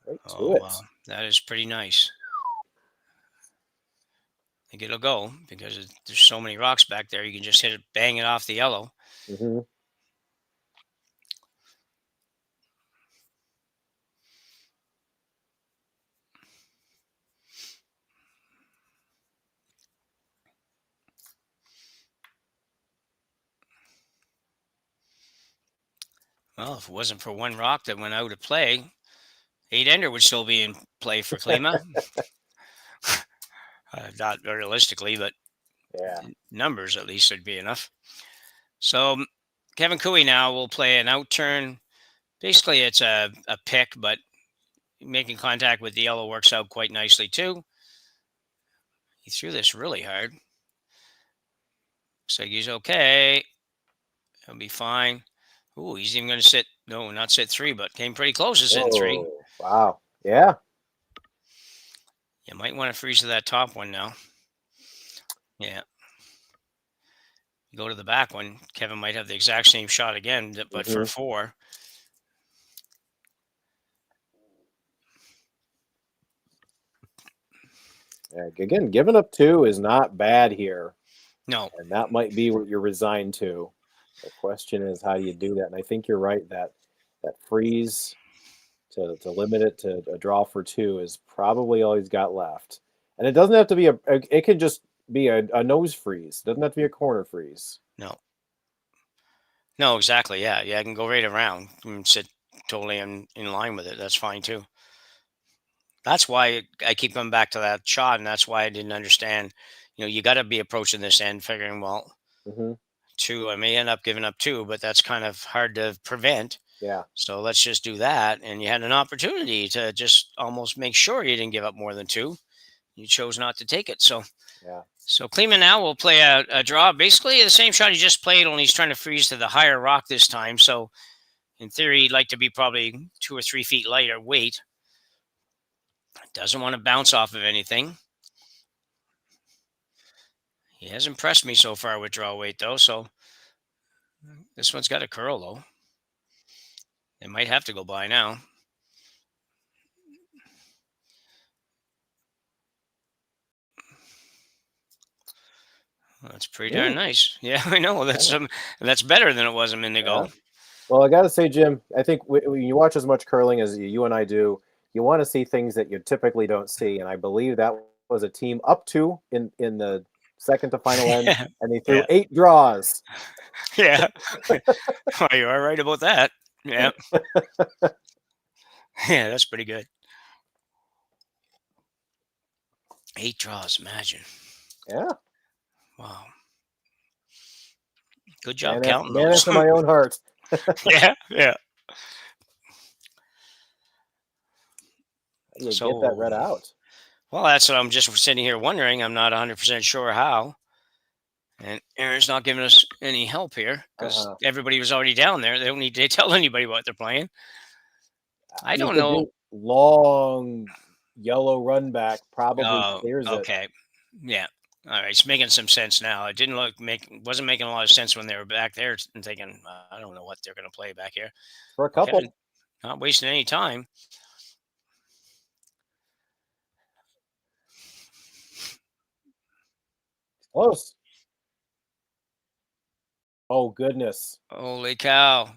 Right to it. Wow. That is pretty nice. I think it'll go because there's so many rocks back there. You can just hit it, bang it off the yellow. Well, if it wasn't for one rock that went out of play, 8-ender would still be in play for Klima. Not realistically, but numbers at least would be enough. So Kevin Kui now will play an out turn. Basically, it's a pick, but making contact with the yellow works out quite nicely too. He threw this really hard. Looks like he's okay. He'll be fine. Ooh, he's even going to sit. No, not sit 3, but came pretty close to sitting 3. Wow. Yeah. You might want to freeze to that top one now. Yeah. You go to the back one. Kevin might have the exact same shot again, but for 4. Yeah, again, giving up 2 is not bad here. No. And that might be what you're resigned to. The question is, how do you do that? And I think you're right that freeze to limit it to a draw for 2 is probably all he's got left. And it doesn't have to be it could just be a nose freeze. Doesn't have to be a corner freeze. No, exactly. Yeah, I can go right around and sit totally in line with it. That's fine too. That's why I keep coming back to that shot, and that's why I didn't understand. You got to be approaching this end, figuring, well, Mm-hmm. 2, I may end up giving up 2, but that's kind of hard to prevent. Yeah. So let's just do that. And you had an opportunity to just almost make sure you didn't give up more than 2. You chose not to take it. So Yeah. So Klima now will play a draw. Basically the same shot he just played, only he's trying to freeze to the higher rock this time. So in theory, he'd like to be probably 2 or 3 feet lighter weight. Doesn't want to bounce off of anything. He has impressed me so far with draw weight, though. So this one's got a curl, though. It might have to go by now. That's pretty darn nice. Yeah, I know. That's better than it was a minute ago. Yeah. Well, I got to say, Jim, I think when you watch as much curling as you and I do, you want to see things that you typically don't see. And I believe that was a team up 2 in the second to final end, and they threw 8 draws. Yeah. Well, you are right about that. Yeah. Yeah, that's pretty good. 8 draws, imagine. Yeah. Wow. Good job counting those. After my own heart. Yeah. You get that red out. Well, that's what I'm just sitting here wondering. I'm not 100% sure how. And Aaron's not giving us any help here because everybody was already down there. They don't need to tell anybody what they're playing. I don't know. Long yellow run back probably clears it. Okay. Yeah. All right. It's making some sense now. It wasn't making a lot of sense when they were back there and thinking, I don't know what they're going to play back here. For a couple. Kevin, not wasting any time. Close. Oh, goodness. Holy cow.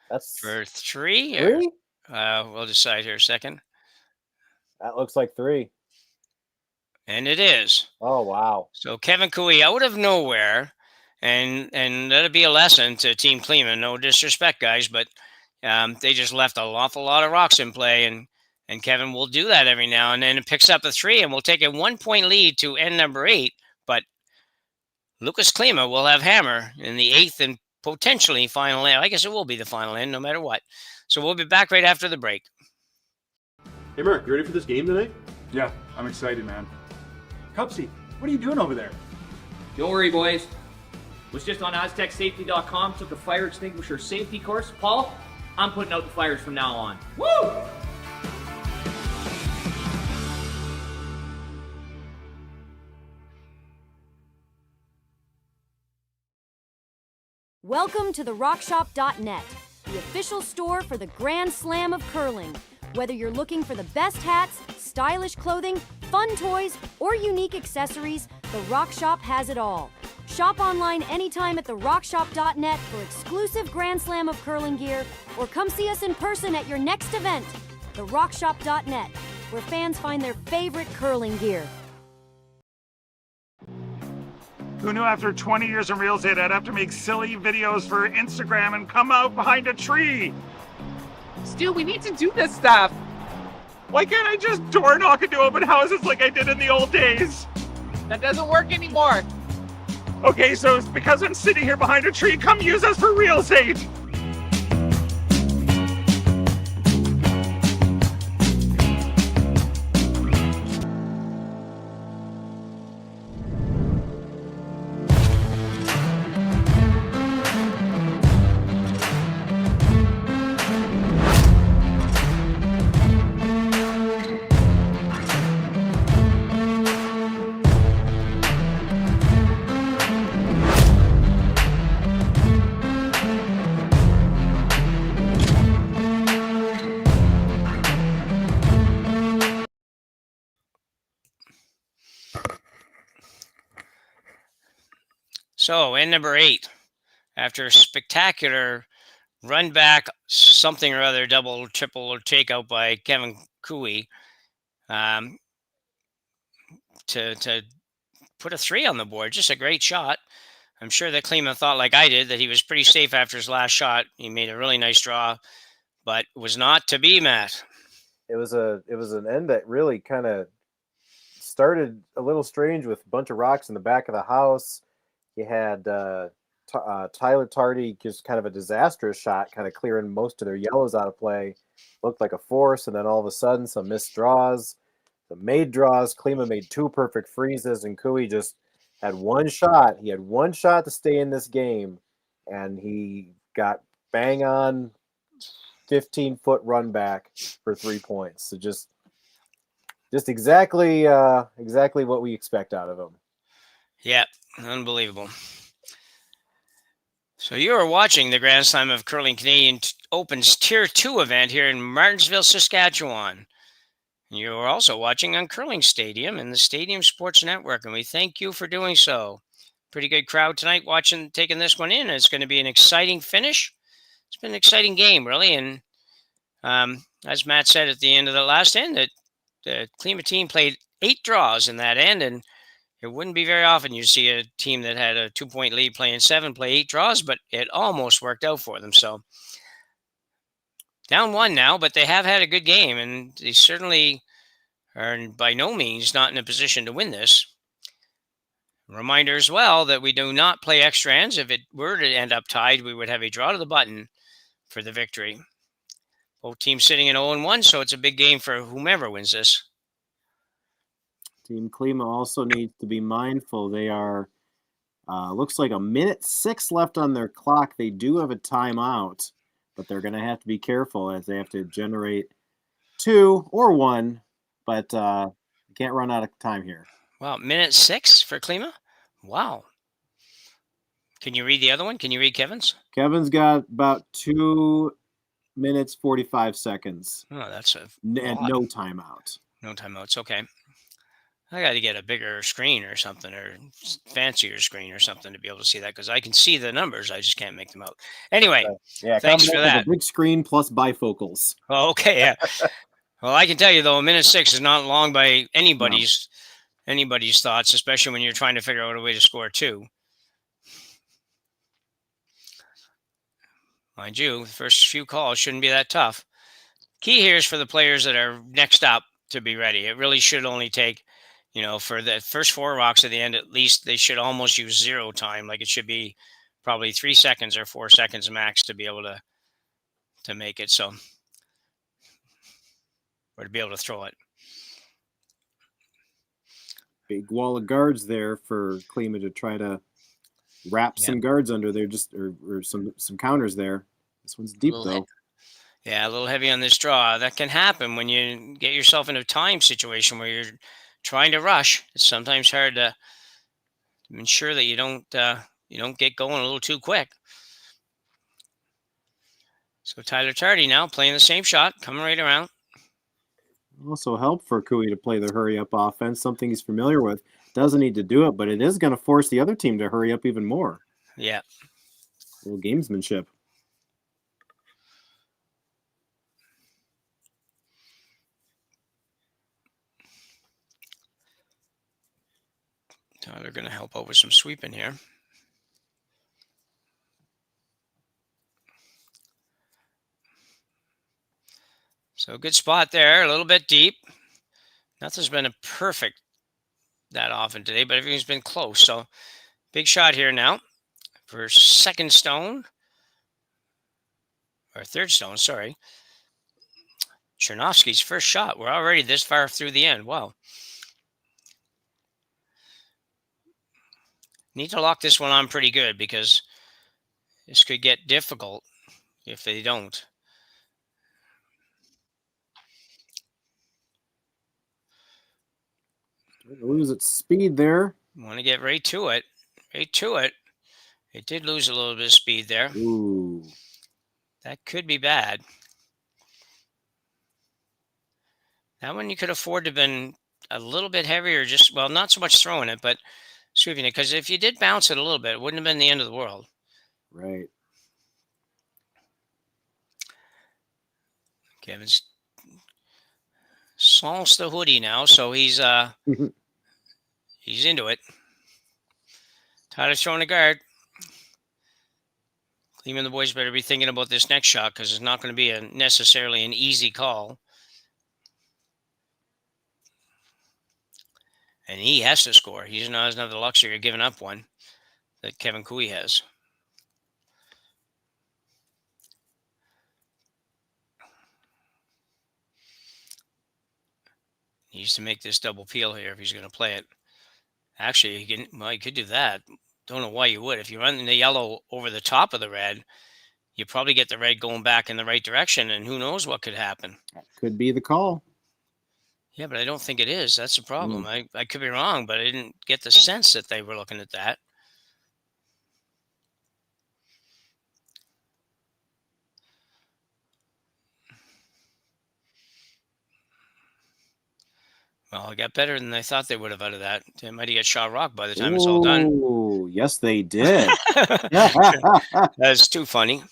That's for 3? 3? We'll decide here a second. That looks like 3. And it is. Oh, wow. So Kevin Cooey out of nowhere, and that'll be a lesson to Team Klima. No disrespect, guys, but they just left an awful lot of rocks in play, and Kevin will do that every now and then. It picks up a 3, and we'll take a 1-point lead to end number 8, but Lukas Klima will have hammer in the 8th and potentially final end. I guess it will be the final end no matter what. So we'll be back right after the break. Hey, Mark, you ready for this game tonight? Yeah, I'm excited, man. Cupsy, what are you doing over there? Don't worry, boys. Was just on AztecSafety.com, took a fire extinguisher safety course. Paul, I'm putting out the fires from now on. Woo! Welcome to the RockShop.net, the official store for the Grand Slam of curling. Whether you're looking for the best hats, stylish clothing, fun toys, or unique accessories, the Rock Shop has it all. Shop online anytime at therockshop.net for exclusive Grand Slam of curling gear, or come see us in person at your next event. Therockshop.net, where fans find their favorite curling gear. Who knew after 20 years in real estate I'd have to make silly videos for Instagram and come out behind a tree? Stu, we need to do this stuff. Why can't I just door knock into open houses like I did in the old days? That doesn't work anymore. Okay, so it's because I'm sitting here behind a tree. Come use us for real estate. So, end number 8, after a spectacular run back, something or other, double, triple, or takeout by Kevin Cooey, to put a 3 on the board. Just a great shot. I'm sure that Klima thought, like I did, that he was pretty safe after his last shot. He made a really nice draw, but was not to be, Matt. It was an end that really kind of started a little strange with a bunch of rocks in the back of the house. You had Tyler Tardy, just kind of a disastrous shot, kind of clearing most of their yellows out of play. Looked like a force, and then all of a sudden some missed draws, some made draws. Klima made 2 perfect freezes, and Kui just had one shot. He had one shot to stay in this game, and he got bang on 15-foot run back for 3 points. So just exactly what we expect out of him. Yeah, unbelievable. So you are watching the Grand Slam of Curling Canadian Open's Tier 2 event here in Martensville, Saskatchewan. You are also watching on Curling Stadium and the Stadium Sports Network, and we thank you for doing so. Pretty good crowd tonight taking this one in. It's going to be an exciting finish. It's been an exciting game, really, and as Matt said at the end of the last end, that the Klima team played 8 draws in that end, and it wouldn't be very often you see a team that had a 2-point lead playing 7 play 8 draws, but it almost worked out for them. So down 1 now, but they have had a good game, and they certainly are by no means not in a position to win this. Reminder as well that we do not play extra ends. If it were to end up tied, we would have a draw to the button for the victory. Both teams sitting in 0-1, so it's a big game for whomever wins this. Team Klima also needs to be mindful. They are, looks like 1:06 left on their clock. They do have a timeout, but they're going to have to be careful as they have to generate 2 or 1, but can't run out of time here. Wow, 1:06 for Klima? Wow. Can you read the other one? Can you read Kevin's? Kevin's got about 2 minutes, 45 seconds. Oh, that's no timeout. No timeouts. Okay. I got to get a bigger screen or something, or fancier screen or something to be able to see that, because I can see the numbers. I just can't make them out. Anyway, thanks for that. A big screen plus bifocals. Oh, okay, yeah. Well, I can tell you, though, 1:06 is not long by anybody's thoughts, especially when you're trying to figure out a way to score 2. Mind you, the first few calls shouldn't be that tough. Key here is for the players that are next up to be ready. It really should only take, for the first 4 rocks at the end, at least they should almost use 0 time. Like it should be probably 3 seconds or 4 seconds max to be able to make it. So, or to be able to throw it. Big wall of guards there for Klima to try to wrap some guards under there, or some counters there. This one's deep though. Yeah, a little heavy on this draw. That can happen when you get yourself in a time situation where you're trying to rush. It's sometimes hard to ensure that you don't get going a little too quick. So Tyler Tardy now playing the same shot, coming right around. Also help for Kui to play the hurry up offense, something he's familiar with. Doesn't need to do it, but it is going to force the other team to hurry up even more. Yeah. A little gamesmanship. Tyler going to help out with some sweeping here. So good spot there, a little bit deep. Nothing's been a perfect that often today, but everything's been close. So big shot here now for second stone, or third stone, sorry. Chernovsky's first shot. We're already this far through the end. Wow. Need to lock this one on pretty good, because this could get difficult if they don't. Lose its speed there. Want to get right to it. Right to it. It did lose a little bit of speed there. Ooh. That could be bad. That one you could afford to have been a little bit heavier, not so much throwing it, but sweeping it. Because if you did bounce it a little bit, it wouldn't have been the end of the world. Right. Kevin's sans the hoodie now, so he's he's into it. Tyler's throwing a guard. Klima and the boys better be thinking about this next shot because it's not going to be necessarily an easy call. And he has to score. He does not have the luxury of giving up one that Kevin Cooey has. He needs to make this double peel here if he's going to play it. Actually, he could do that. Don't know why you would. If you run the yellow over the top of the red, you probably get the red going back in the right direction, and who knows what could happen. That could be the call. Yeah, but I don't think it is. That's the problem. I could be wrong, but I didn't get the sense that they were looking at that. Well, it got better than I thought they would have out of that. They might have got shot rock by the time it's all done. Oh, yes, they did. That's too funny.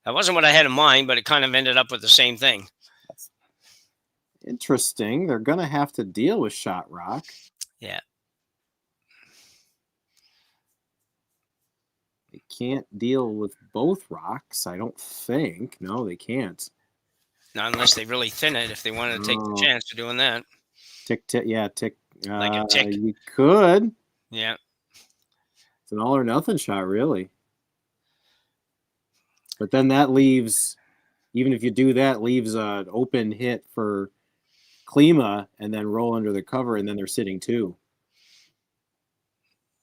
That wasn't what I had in mind, but it kind of ended up with the same thing. Interesting. They're going to have to deal with shot rock. Yeah. They can't deal with both rocks, I don't think. No, they can't. Not unless they really thin it, if they wanted to take the chance of doing that. Tick, tick, yeah, tick. Like a tick. You could. Yeah. It's an all or nothing shot, really. But then that leaves, even if you do that, leaves an open hit for Klima and then roll under the cover, and then they're sitting two.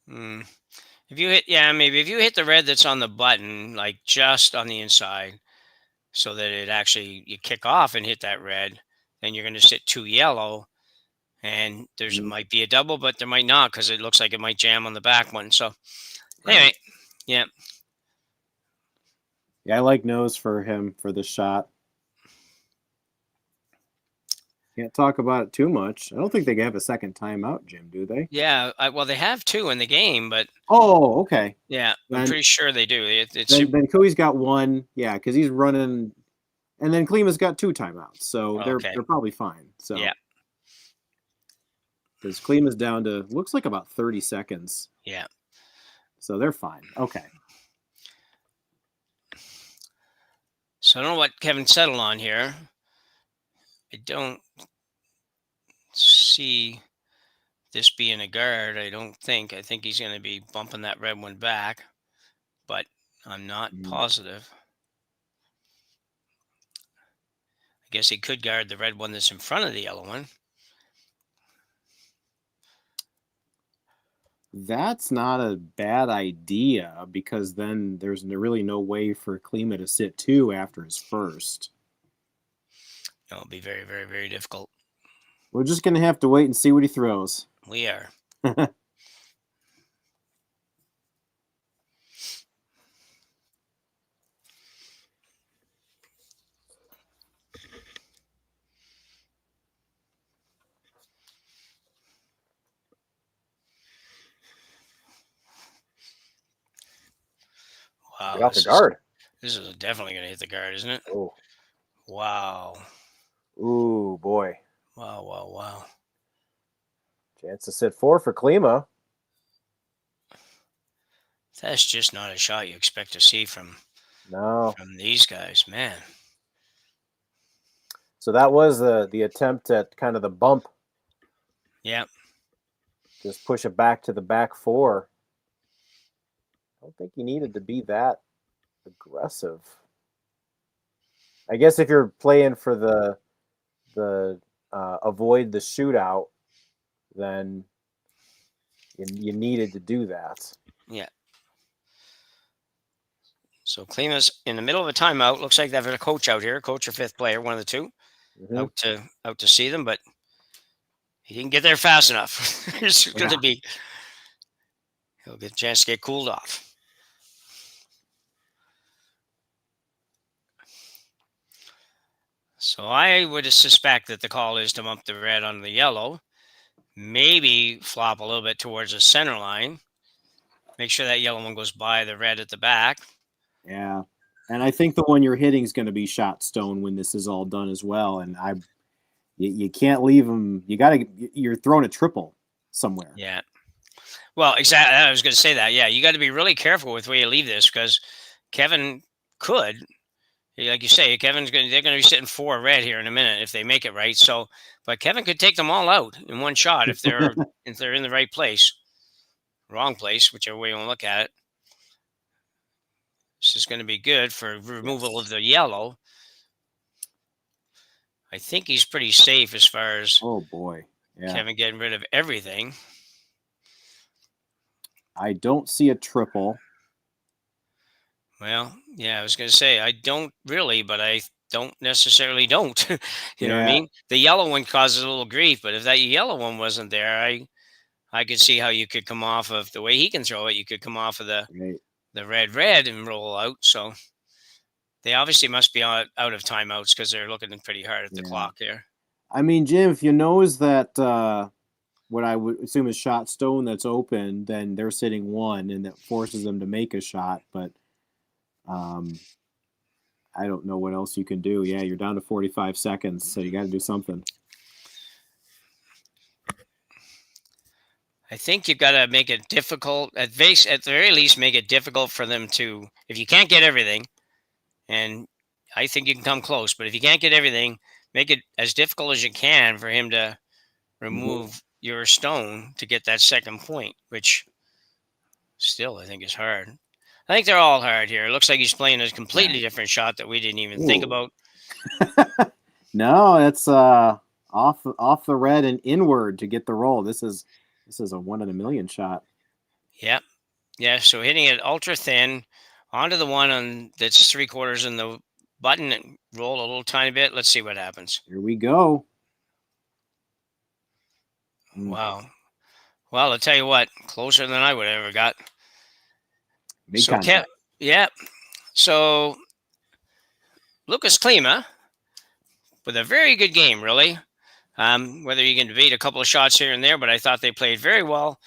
If you hit, maybe if you hit the red that's on the button, like just on the inside, so that it actually, you kick off and hit that red, then you're going to sit two yellow, and there's might be a double, but there might not because it looks like it might jam on the back one. So anyway, yeah. Yeah, I like nose for him for this shot. Can't talk about it too much. I don't think they have a second timeout, Jim, do they? Yeah, well, they have two in the game, but... Oh, okay. Yeah, I'm pretty sure they do. Then Cooey's got one, yeah, because he's running... And then Klima's got two timeouts, so they're probably fine. So yeah. Because Klima's down to, looks like about 30 seconds. Yeah. So they're fine. Okay. So I don't know what Kevin settled on here. I don't see this being a guard. I don't think. I think he's going to be bumping that red one back, but I'm not positive. I guess he could guard the red one that's in front of the yellow one. That's not a bad idea because then there's really no way for Klima to sit two after his first. It'll be very, very, very difficult. We're just going to have to wait and see what he throws. We are. Wow. Get off the guard. This is definitely going to hit the guard, isn't it? Oh. Wow. Ooh, boy. Wow, wow, wow. Chance to sit four for Klima. That's just not a shot you expect to see from these guys, man. So that was the attempt at kind of the bump. Yeah. Just push it back to the back four. I don't think he needed to be that aggressive. I guess if you're playing for the avoid the shootout, then you needed to do that. Yeah. So Klima's in the middle of a timeout. Looks like they have a coach out here, coach or fifth player, one of the two, out to see them, but he didn't get there fast enough. He's going to be. He'll get a chance to get cooled off. So I would suspect that the call is to bump the red on the yellow, maybe flop a little bit towards the center line, make sure that yellow one goes by the red at the back. Yeah, and I think the one you're hitting is going to be shot stone when this is all done as well. And you can't leave them. You're throwing a triple somewhere. Yeah. Well, exactly. I was going to say that. Yeah, you got to be really careful with where you leave this because Kevin could, like you say, they're going to be sitting 4 red here in a minute if they make it right. So, but Kevin could take them all out in one shot if they're in the right place, wrong place, whichever way you want to look at it. This is going to be good for removal of the yellow. I think he's pretty safe as far as Kevin getting rid of everything. I don't see a triple. Well, yeah, I was going to say I don't really, but I don't necessarily don't. You know what I mean? The yellow one causes a little grief, but if that yellow one wasn't there, I could see how you could come off of the way he can throw it. You could come off of the red and roll out. So they obviously must be out of timeouts because they're looking pretty hard at the clock here. I mean, Jim, if you knows that what I would assume is shot stone that's open, then they're sitting 1, and that forces them to make a shot. But I don't know what else you can do. Yeah, you're down to 45 seconds, so you got to do something. I think you've got to make it difficult, at the very least, make it difficult for them to, if you can't get everything, and I think you can come close, but if you can't get everything, make it as difficult as you can for him to remove your stone to get that second point, which still I think is hard. I think they're all hard here. It looks like he's playing a completely different shot that we didn't even think about. No, it's off the red and inward to get the roll. This is a 1 in a million shot. Yep. Yeah, so hitting it ultra thin onto the one that's 3/4 in the button and roll a little tiny bit. Let's see what happens. Here we go. Wow. Well, I'll tell you what, closer than I would have ever got. So Lukas Klima with a very good game, really. Whether you can debate a couple of shots here and there, but I thought they played very well,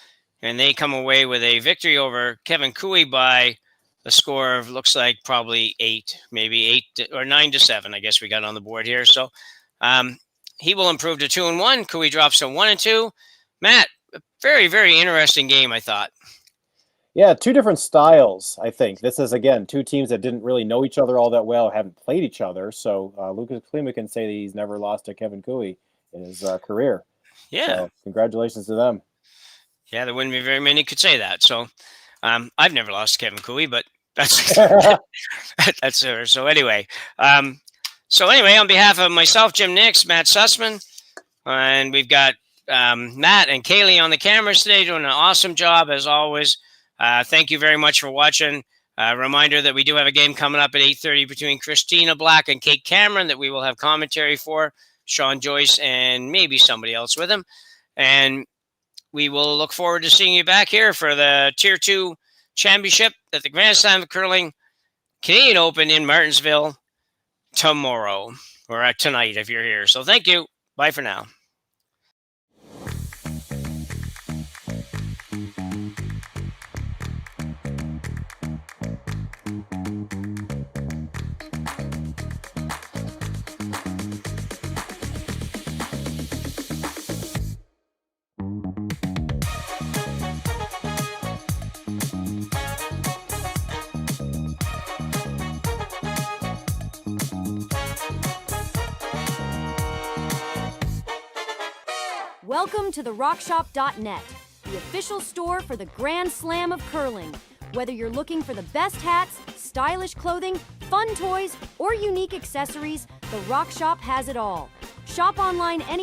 and they come away with a victory over Kevin Cooey by a score of looks like probably 8, maybe 8 or 9-7. I guess we got on the board here. So he will improve to 2-1. Cooey drops to 1-2. Matt, a very, very interesting game, I thought. Yeah, 2 different styles, I think. This is, again, 2 teams that didn't really know each other all that well, haven't played each other. So Lukas Klima can say that he's never lost to Kevin Cooey in his career. Yeah. So congratulations to them. Yeah, there wouldn't be very many could say that. So I've never lost to Kevin Cooey, but that's that's her. So anyway, on behalf of myself, Jim Nix, Matt Sussman, and we've got Matt and Kaylee on the cameras today doing an awesome job as always. Thank you very much for watching. Reminder that we do have a game coming up at 8:30 between Christina Black and Kate Cameron that we will have commentary for. Sean Joyce and maybe somebody else with him. And we will look forward to seeing you back here for the Tier 2 Championship at the Grand Slam of Curling Canadian Open in Martensville tomorrow, or tonight if you're here. So thank you. Bye for now. Welcome to the RockShop.net, the official store for the Grand Slam of Curling. Whether you're looking for the best hats, stylish clothing, fun toys, or unique accessories, the Rock Shop has it all. Shop online any